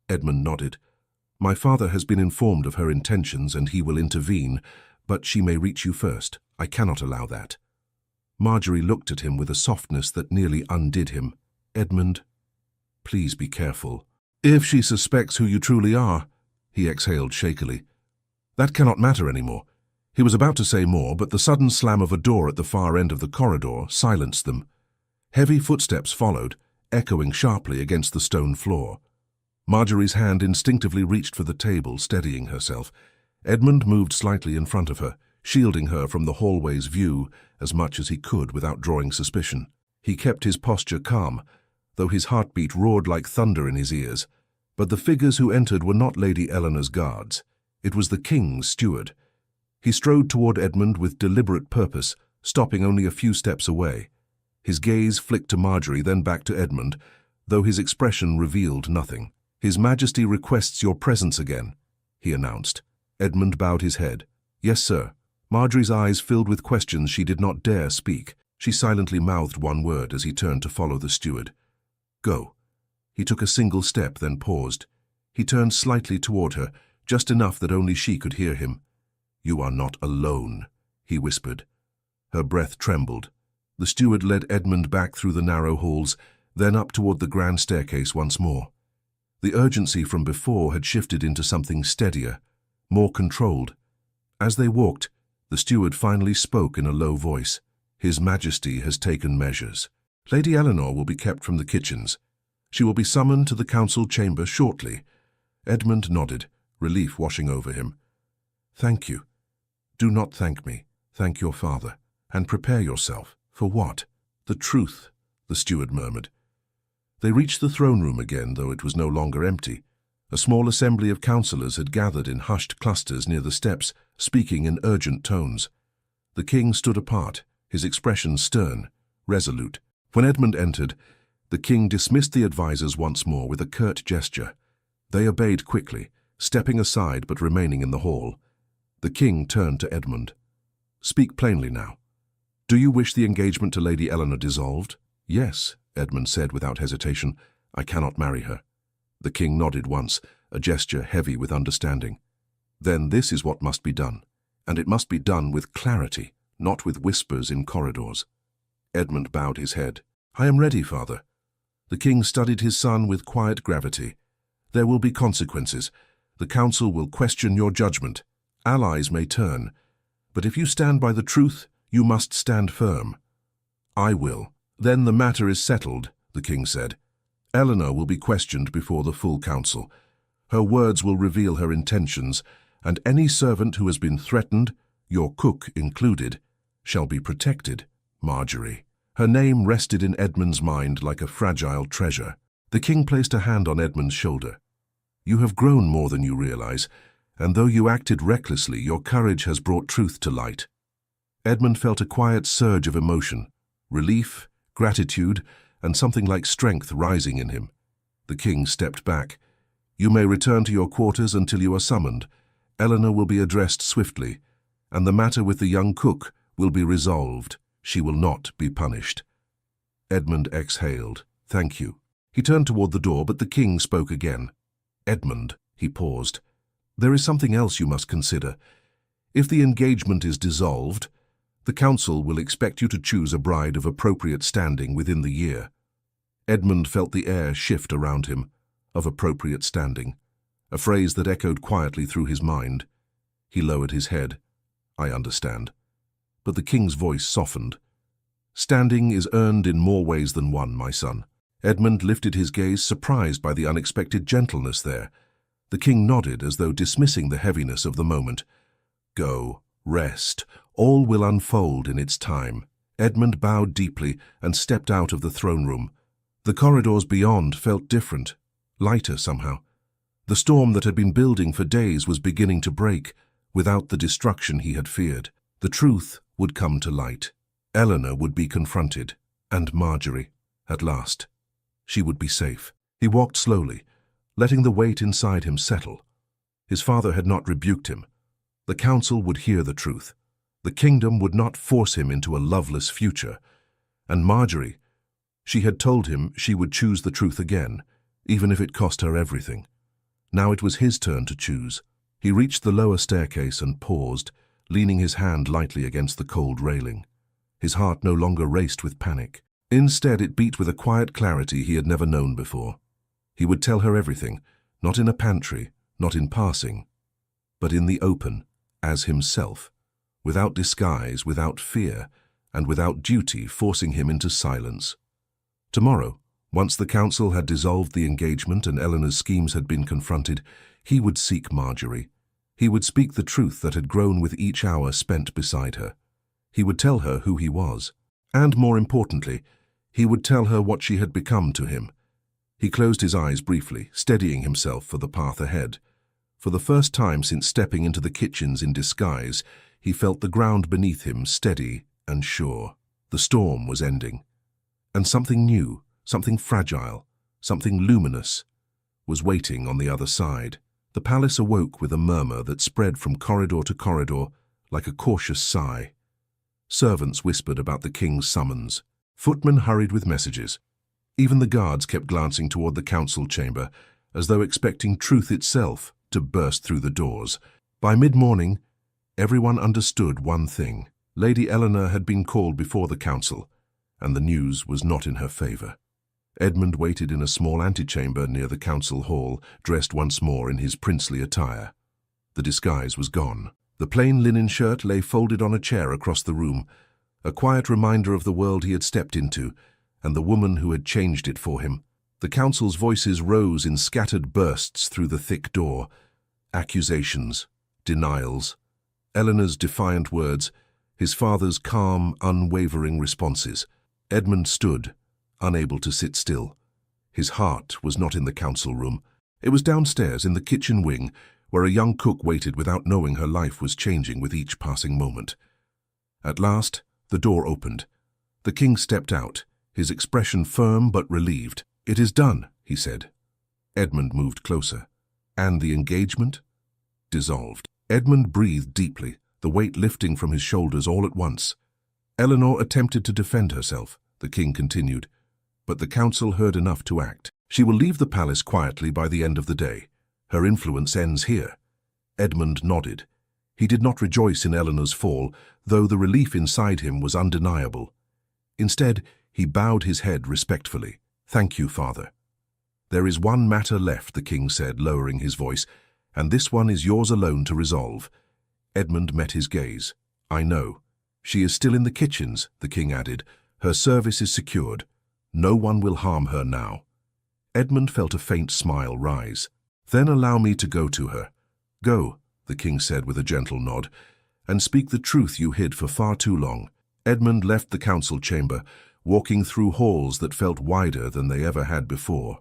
Edmund nodded. "My father has been informed of her intentions and he will intervene, but she may reach you first. I cannot allow that." Marjorie looked at him with a softness that nearly undid him. "Edmund, please be careful." "If she suspects who you truly are," he exhaled shakily. "That cannot matter anymore." He was about to say more, but the sudden slam of a door at the far end of the corridor silenced them. Heavy footsteps followed, echoing sharply against the stone floor. Marjorie's hand instinctively reached for the table, steadying herself. Edmund moved slightly in front of her, shielding her from the hallway's view as much as he could without drawing suspicion. He kept his posture calm, though his heartbeat roared like thunder in his ears. But the figures who entered were not Lady Eleanor's guards. It was the king's steward. He strode toward Edmund with deliberate purpose, stopping only a few steps away. His gaze flicked to Marjorie, then back to Edmund, though his expression revealed nothing. "His Majesty requests your presence again," he announced. Edmund bowed his head. "Yes, sir." Marjorie's eyes filled with questions she did not dare speak. She silently mouthed one word as he turned to follow the steward. "Go." He took a single step, then paused. He turned slightly toward her, just enough that only she could hear him. "You are not alone," he whispered. Her breath trembled. The steward led Edmund back through the narrow halls, then up toward the grand staircase once more. The urgency from before had shifted into something steadier, more controlled. As they walked, the steward finally spoke in a low voice. "His Majesty has taken measures. Lady Eleanor will be kept from the kitchens. She will be summoned to the council chamber shortly." Edmund nodded, relief washing over him. "Thank you. Do not thank me. Thank your father. And prepare yourself." "For what?" "The truth," the steward murmured. They reached the throne room again, though it was no longer empty. A small assembly of councillors had gathered in hushed clusters near the steps, speaking in urgent tones. The king stood apart, his expression stern, resolute. When Edmund entered, the king dismissed the advisers once more with a curt gesture. They obeyed quickly, stepping aside but remaining in the hall. The king turned to Edmund. "Speak plainly now. Do you wish the engagement to Lady Eleanor dissolved?" "Yes," Edmund said without hesitation. "I cannot marry her." The king nodded once, a gesture heavy with understanding. "Then this is what must be done, and it must be done with clarity, not with whispers in corridors." Edmund bowed his head. "I am ready, father." The king studied his son with quiet gravity. "There will be consequences. The council will question your judgment. Allies may turn. But if you stand by the truth, you must stand firm." "I will." "Then the matter is settled," the king said. "Eleanor will be questioned before the full council. Her words will reveal her intentions, and any servant who has been threatened, your cook included, shall be protected. Marjorie." Her name rested in Edmund's mind like a fragile treasure. The king placed a hand on Edmund's shoulder. "You have grown more than you realize, and though you acted recklessly, your courage has brought truth to light." Edmund felt a quiet surge of emotion, relief, gratitude, and something like strength rising in him. The king stepped back. "You may return to your quarters until you are summoned. Eleanor will be addressed swiftly, and the matter with the young cook will be resolved. She will not be punished." Edmund exhaled. "Thank you." He turned toward the door, but the king spoke again. "Edmund," he paused, "there is something else you must consider. If the engagement is dissolved, the council will expect you to choose a bride of appropriate standing within the year." Edmund felt the air shift around him. Of appropriate standing, a phrase that echoed quietly through his mind. He lowered his head. "I understand." But the king's voice softened. "Standing is earned in more ways than one, my son." Edmund lifted his gaze, surprised by the unexpected gentleness there. The king nodded as though dismissing the heaviness of the moment. "Go, rest. All will unfold in its time." Edmund bowed deeply and stepped out of the throne room. The corridors beyond felt different, lighter somehow. The storm that had been building for days was beginning to break, without the destruction he had feared. The truth would come to light. Eleanor would be confronted, and Marjorie, at last. She would be safe. He walked slowly, letting the weight inside him settle. His father had not rebuked him. The council would hear the truth. The kingdom would not force him into a loveless future. And Marjorie, she had told him she would choose the truth again, even if it cost her everything. Now it was his turn to choose. He reached the lower staircase and paused, leaning his hand lightly against the cold railing. His heart no longer raced with panic. Instead, it beat with a quiet clarity he had never known before. He would tell her everything, not in a pantry, not in passing, but in the open, as himself, without disguise, without fear, and without duty forcing him into silence. Tomorrow, once the council had dissolved the engagement and Eleanor's schemes had been confronted, he would seek Marjorie. He would speak the truth that had grown with each hour spent beside her. He would tell her who he was, and more importantly, he would tell her what she had become to him. He closed his eyes briefly, steadying himself for the path ahead. For the first time since stepping into the kitchens in disguise, he felt the ground beneath him steady and sure. The storm was ending, and something new, something fragile, something luminous, was waiting on the other side. The palace awoke with a murmur that spread from corridor to corridor like a cautious sigh. Servants whispered about the king's summons. Footmen hurried with messages. Even the guards kept glancing toward the council chamber, as though expecting truth itself to burst through the doors. By mid-morning, everyone understood one thing. Lady Eleanor had been called before the council, and the news was not in her favor. Edmund waited in a small antechamber near the council hall, dressed once more in his princely attire. The disguise was gone. The plain linen shirt lay folded on a chair across the room, a quiet reminder of the world he had stepped into, and the woman who had changed it for him. The council's voices rose in scattered bursts through the thick door. Accusations, denials, Eleanor's defiant words, his father's calm, unwavering responses. Edmund stood, unable to sit still. His heart was not in the council room. It was downstairs in the kitchen wing, where a young cook waited without knowing her life was changing with each passing moment. At last, the door opened. The king stepped out, his expression firm but relieved. "It is done," he said. Edmund moved closer. "And the engagement?" Dissolved. Edmund breathed deeply, the weight lifting from his shoulders all at once. Eleanor attempted to defend herself, the king continued, but the council heard enough to act. "She will leave the palace quietly by the end of the day. Her influence ends here." Edmund nodded. He did not rejoice in Eleanor's fall, though the relief inside him was undeniable. Instead, he bowed his head respectfully. "Thank you, father." "There is one matter left," the king said, lowering his voice, "and this one is yours alone to resolve." Edmund met his gaze. "I know. She is still in the kitchens," the king added. "Her service is secured. No one will harm her now." Edmund felt a faint smile rise. "Then allow me to go to her." "Go," the king said with a gentle nod, "and speak the truth you hid for far too long." Edmund left the council chamber, walking through halls that felt wider than they ever had before.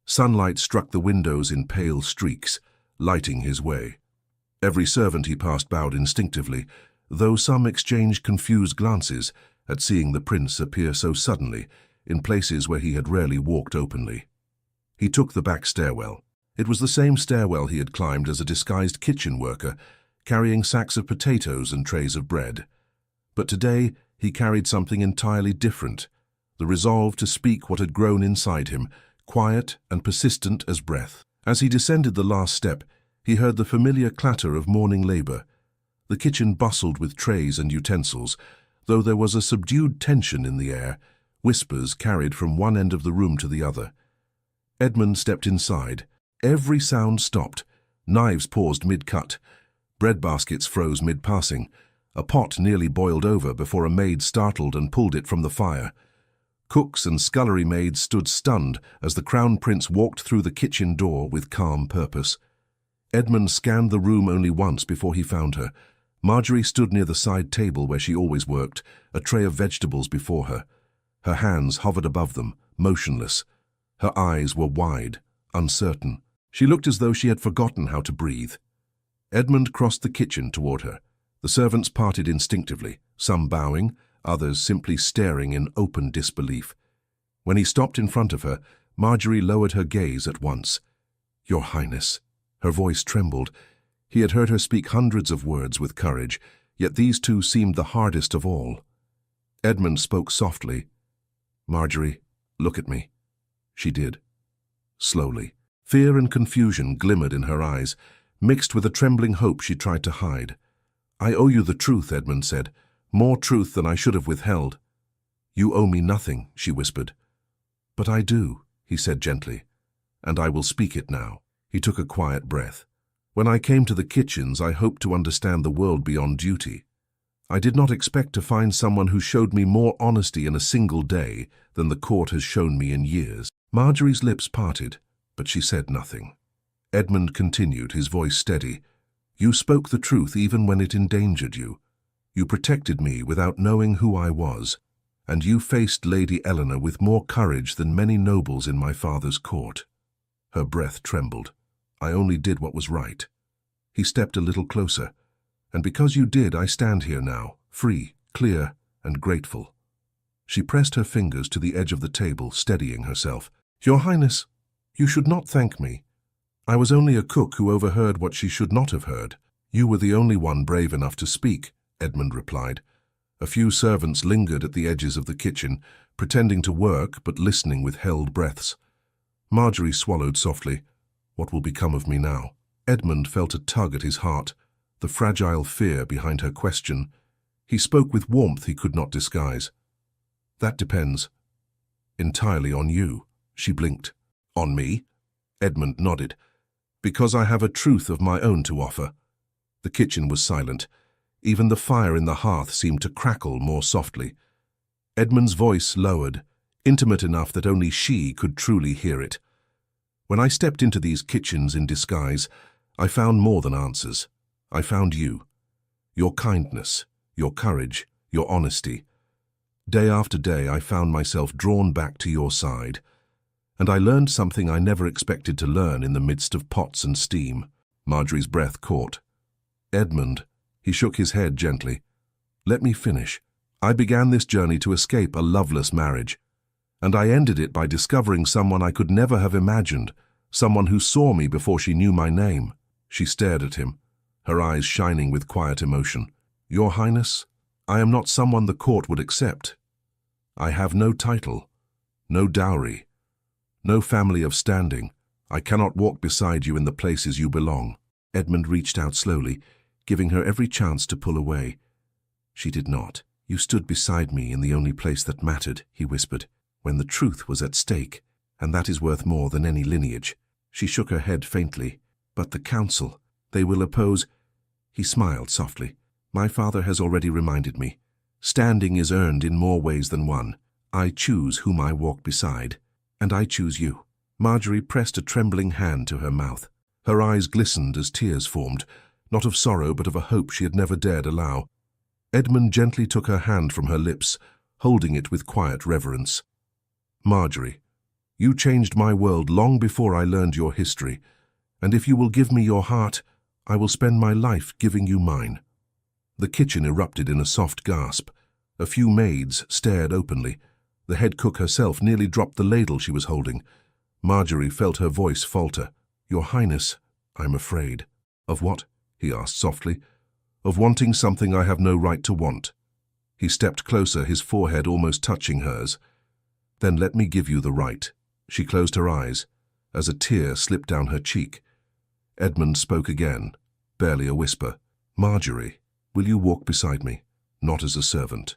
Sunlight struck the windows in pale streaks, lighting his way. Every servant he passed bowed instinctively, though some exchanged confused glances at seeing the prince appear so suddenly in places where he had rarely walked openly. He took the back stairwell. It was the same stairwell he had climbed as a disguised kitchen worker, carrying sacks of potatoes and trays of bread. But today he carried something entirely different, the resolve to speak what had grown inside him, quiet and persistent as breath. As he descended the last step, he heard the familiar clatter of morning labor. The kitchen bustled with trays and utensils, though there was a subdued tension in the air, whispers carried from one end of the room to the other. Edmund stepped inside. Every sound stopped. Knives paused mid-cut. Bread baskets froze mid-passing. A pot nearly boiled over before a maid startled and pulled it from the fire. Cooks and scullery maids stood stunned as the crown prince walked through the kitchen door with calm purpose. Edmund scanned the room only once before he found her. Marjorie stood near the side table where she always worked, a tray of vegetables before her. Her hands hovered above them, motionless. Her eyes were wide, uncertain. She looked as though she had forgotten how to breathe. Edmund crossed the kitchen toward her. The servants parted instinctively, some bowing, others simply staring in open disbelief. When he stopped in front of her, Marjorie lowered her gaze at once. "Your Highness." Her voice trembled. He had heard her speak hundreds of words with courage, yet these two seemed the hardest of all. Edmund spoke softly. "Marjorie, look at me." She did. Slowly. Fear and confusion glimmered in her eyes, mixed with a trembling hope she tried to hide. "I owe you the truth," Edmund said, "more truth than I should have withheld." "You owe me nothing," she whispered. "But I do," he said gently, "and I will speak it now." He took a quiet breath. "When I came to the kitchens, I hoped to understand the world beyond duty. I did not expect to find someone who showed me more honesty in a single day than the court has shown me in years." Marjorie's lips parted, but she said nothing. Edmund continued, his voice steady. "You spoke the truth even when it endangered you. You protected me without knowing who I was, and you faced Lady Eleanor with more courage than many nobles in my father's court." Her breath trembled. "I only did what was right." He stepped a little closer. "And because you did, I stand here now, free, clear, and grateful." She pressed her fingers to the edge of the table, steadying herself. "Your Highness, you should not thank me. I was only a cook who overheard what she should not have heard." "You were the only one brave enough to speak," Edmund replied. A few servants lingered at the edges of the kitchen, pretending to work but listening with held breaths. Marjorie swallowed softly. "What will become of me now?" Edmund felt a tug at his heart, the fragile fear behind her question. He spoke with warmth he could not disguise. "That depends. Entirely on you. She blinked. On me? Edmund nodded. Because I have a truth of my own to offer. The kitchen was silent. Even the fire in the hearth seemed to crackle more softly. Edmund's voice lowered, intimate enough that only she could truly hear it. When I stepped into these kitchens in disguise, I found more than answers. I found you. Your kindness, your courage, your honesty. Day after day, I found myself drawn back to your side. And I learned something I never expected to learn in the midst of pots and steam. Marjorie's breath caught. Edmund, he shook his head gently. Let me finish. I began this journey to escape a loveless marriage. And I ended it by discovering someone I could never have imagined, someone who saw me before she knew my name. She stared at him, her eyes shining with quiet emotion. Your Highness, I am not someone the court would accept. I have no title, no dowry, no family of standing. I cannot walk beside you in the places you belong. Edmund reached out slowly, giving her every chance to pull away. She did not. You stood beside me in the only place that mattered, he whispered, when the truth was at stake, and that is worth more than any lineage. She shook her head faintly. But the council, they will oppose. He smiled softly. My father has already reminded me. Standing is earned in more ways than one. I choose whom I walk beside, and I choose you. Marjorie pressed a trembling hand to her mouth. Her eyes glistened as tears formed, not of sorrow but of a hope she had never dared allow. Edmund gently took her hand from her lips, holding it with quiet reverence. Marjorie, you changed my world long before I learned your history, and if you will give me your heart, I will spend my life giving you mine. The kitchen erupted in a soft gasp. A few maids stared openly. The head cook herself nearly dropped the ladle she was holding. Marjorie felt her voice falter. Your Highness, I'm afraid. Of what? He asked softly. Of wanting something I have no right to want. He stepped closer, his forehead almost touching hers. Then let me give you the right. She closed her eyes, as a tear slipped down her cheek. Edmund spoke again, barely a whisper. Marjorie, will you walk beside me? Not as a servant,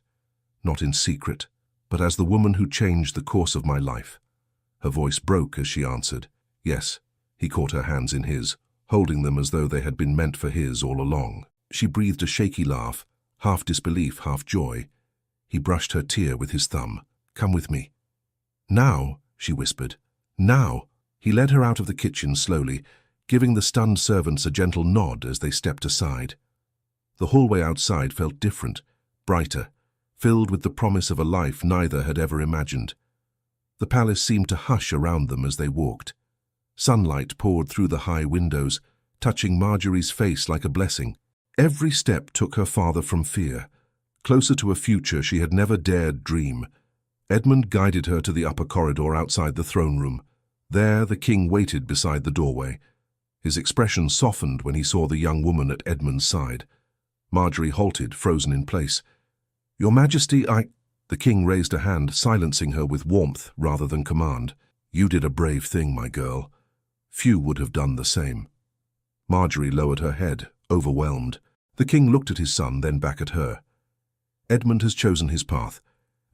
not in secret, but as the woman who changed the course of my life. Her voice broke as she answered. Yes. He caught her hands in his, holding them as though they had been meant for his all along. She breathed a shaky laugh, half disbelief, half joy. He brushed her tear with his thumb. Come with me. Now, she whispered. Now. He led her out of the kitchen slowly, giving the stunned servants a gentle nod as they stepped aside. The hallway outside felt different, brighter, filled with the promise of a life neither had ever imagined. The palace seemed to hush around them as they walked. Sunlight poured through the high windows, touching Marjorie's face like a blessing. Every step took her farther from fear, closer to a future she had never dared dream. Edmund guided her to the upper corridor outside the throne room. There the king waited beside the doorway. His expression softened when he saw the young woman at Edmund's side. Marjorie halted, frozen in place. Your Majesty, The king raised a hand, silencing her with warmth rather than command. You did a brave thing, my girl. Few would have done the same. Marjorie lowered her head, overwhelmed. The king looked at his son, then back at her. Edmund has chosen his path,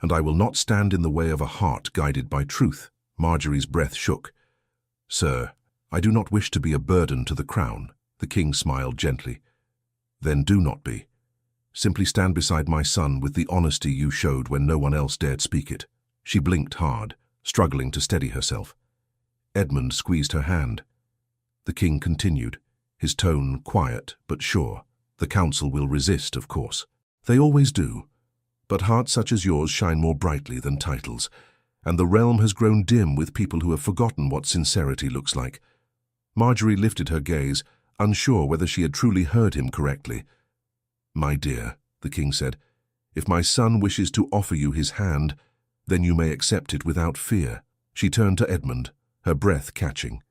and I will not stand in the way of a heart guided by truth. Marjorie's breath shook. Sir, I do not wish to be a burden to the crown. The king smiled gently. Then do not be. Simply stand beside my son with the honesty you showed when no one else dared speak it. She blinked hard, struggling to steady herself. Edmund squeezed her hand. The king continued, his tone quiet but sure. The council will resist, of course. They always do. But hearts such as yours shine more brightly than titles, and the realm has grown dim with people who have forgotten what sincerity looks like. Marjorie lifted her gaze, unsure whether she had truly heard him correctly. My dear, the king said, if my son wishes to offer you his hand, then you may accept it without fear. She turned to Edmund, her breath catching.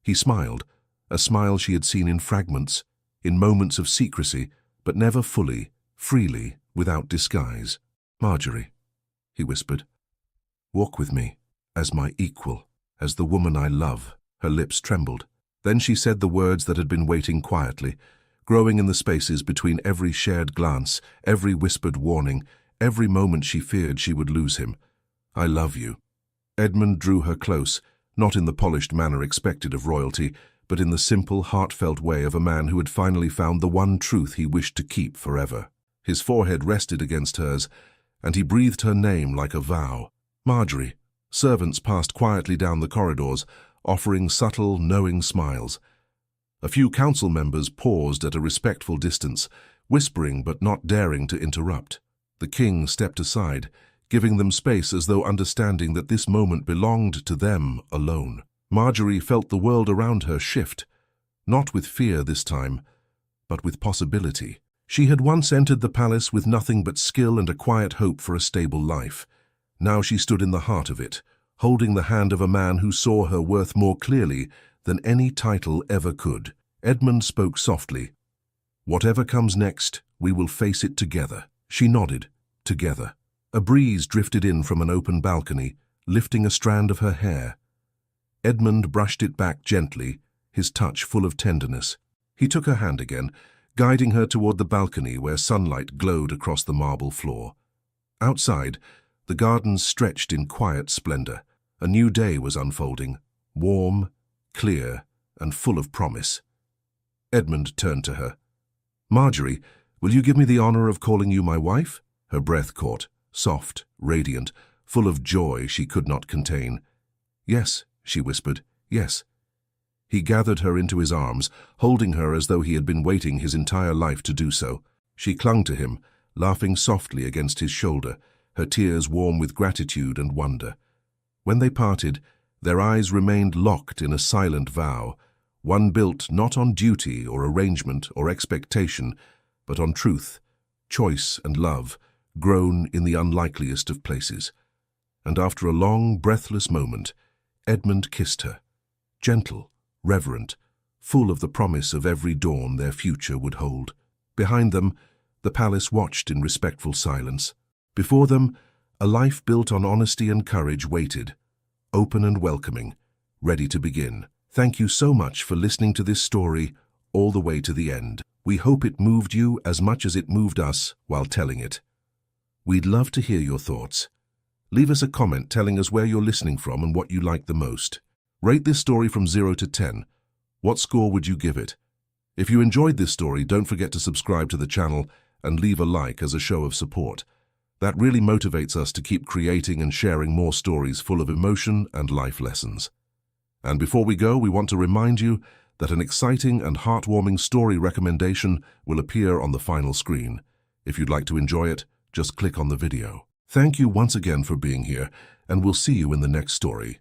He smiled, a smile she had seen in fragments, in moments of secrecy, but never fully, freely, without disguise. Marjorie, he whispered, walk with me, as my equal, as the woman I love. Her lips trembled. Then she said the words that had been waiting quietly, growing in the spaces between every shared glance, every whispered warning, every moment she feared she would lose him. I love you. Edmund drew her close, not in the polished manner expected of royalty, but in the simple, heartfelt way of a man who had finally found the one truth he wished to keep forever. His forehead rested against hers, and he breathed her name like a vow. Marjorie. Servants passed quietly down the corridors, offering subtle, knowing smiles. A few council members paused at a respectful distance, whispering but not daring to interrupt. The king stepped aside, giving them space as though understanding that this moment belonged to them alone. Marjorie felt the world around her shift, not with fear this time, but with possibility. She had once entered the palace with nothing but skill and a quiet hope for a stable life. Now she stood in the heart of it, holding the hand of a man who saw her worth more clearly than any title ever could. Edmund spoke softly. "Whatever comes next, we will face it together." She nodded. Together. A breeze drifted in from an open balcony, lifting a strand of her hair. Edmund brushed it back gently, his touch full of tenderness. He took her hand again, guiding her toward the balcony where sunlight glowed across the marble floor. Outside, the gardens stretched in quiet splendor. A new day was unfolding, warm, clear, and full of promise. Edmund turned to her. "Marjorie, will you give me the honor of calling you my wife?" Her breath caught, soft, radiant, full of joy she could not contain. "Yes," she whispered, "yes." He gathered her into his arms, holding her as though he had been waiting his entire life to do so. She clung to him, laughing softly against his shoulder, her tears warm with gratitude and wonder. When they parted, their eyes remained locked in a silent vow, one built not on duty or arrangement or expectation, but on truth, choice and love, grown in the unlikeliest of places. And after a long, breathless moment, Edmund kissed her, gentle, reverent, full of the promise of every dawn their future would hold. Behind them, the palace watched in respectful silence. Before them, a life built on honesty and courage waited, open and welcoming, ready to begin. Thank you so much for listening to this story all the way to the end. We hope it moved you as much as it moved us while telling it. We'd love to hear your thoughts. Leave us a comment telling us where you're listening from and what you like the most. Rate this story from 0 to 10. What score would you give it? If you enjoyed this story, don't forget to subscribe to the channel and leave a like as a show of support. That really motivates us to keep creating and sharing more stories full of emotion and life lessons. And before we go, we want to remind you that an exciting and heartwarming story recommendation will appear on the final screen. If you'd like to enjoy it, just click on the video. Thank you once again for being here, and we'll see you in the next story.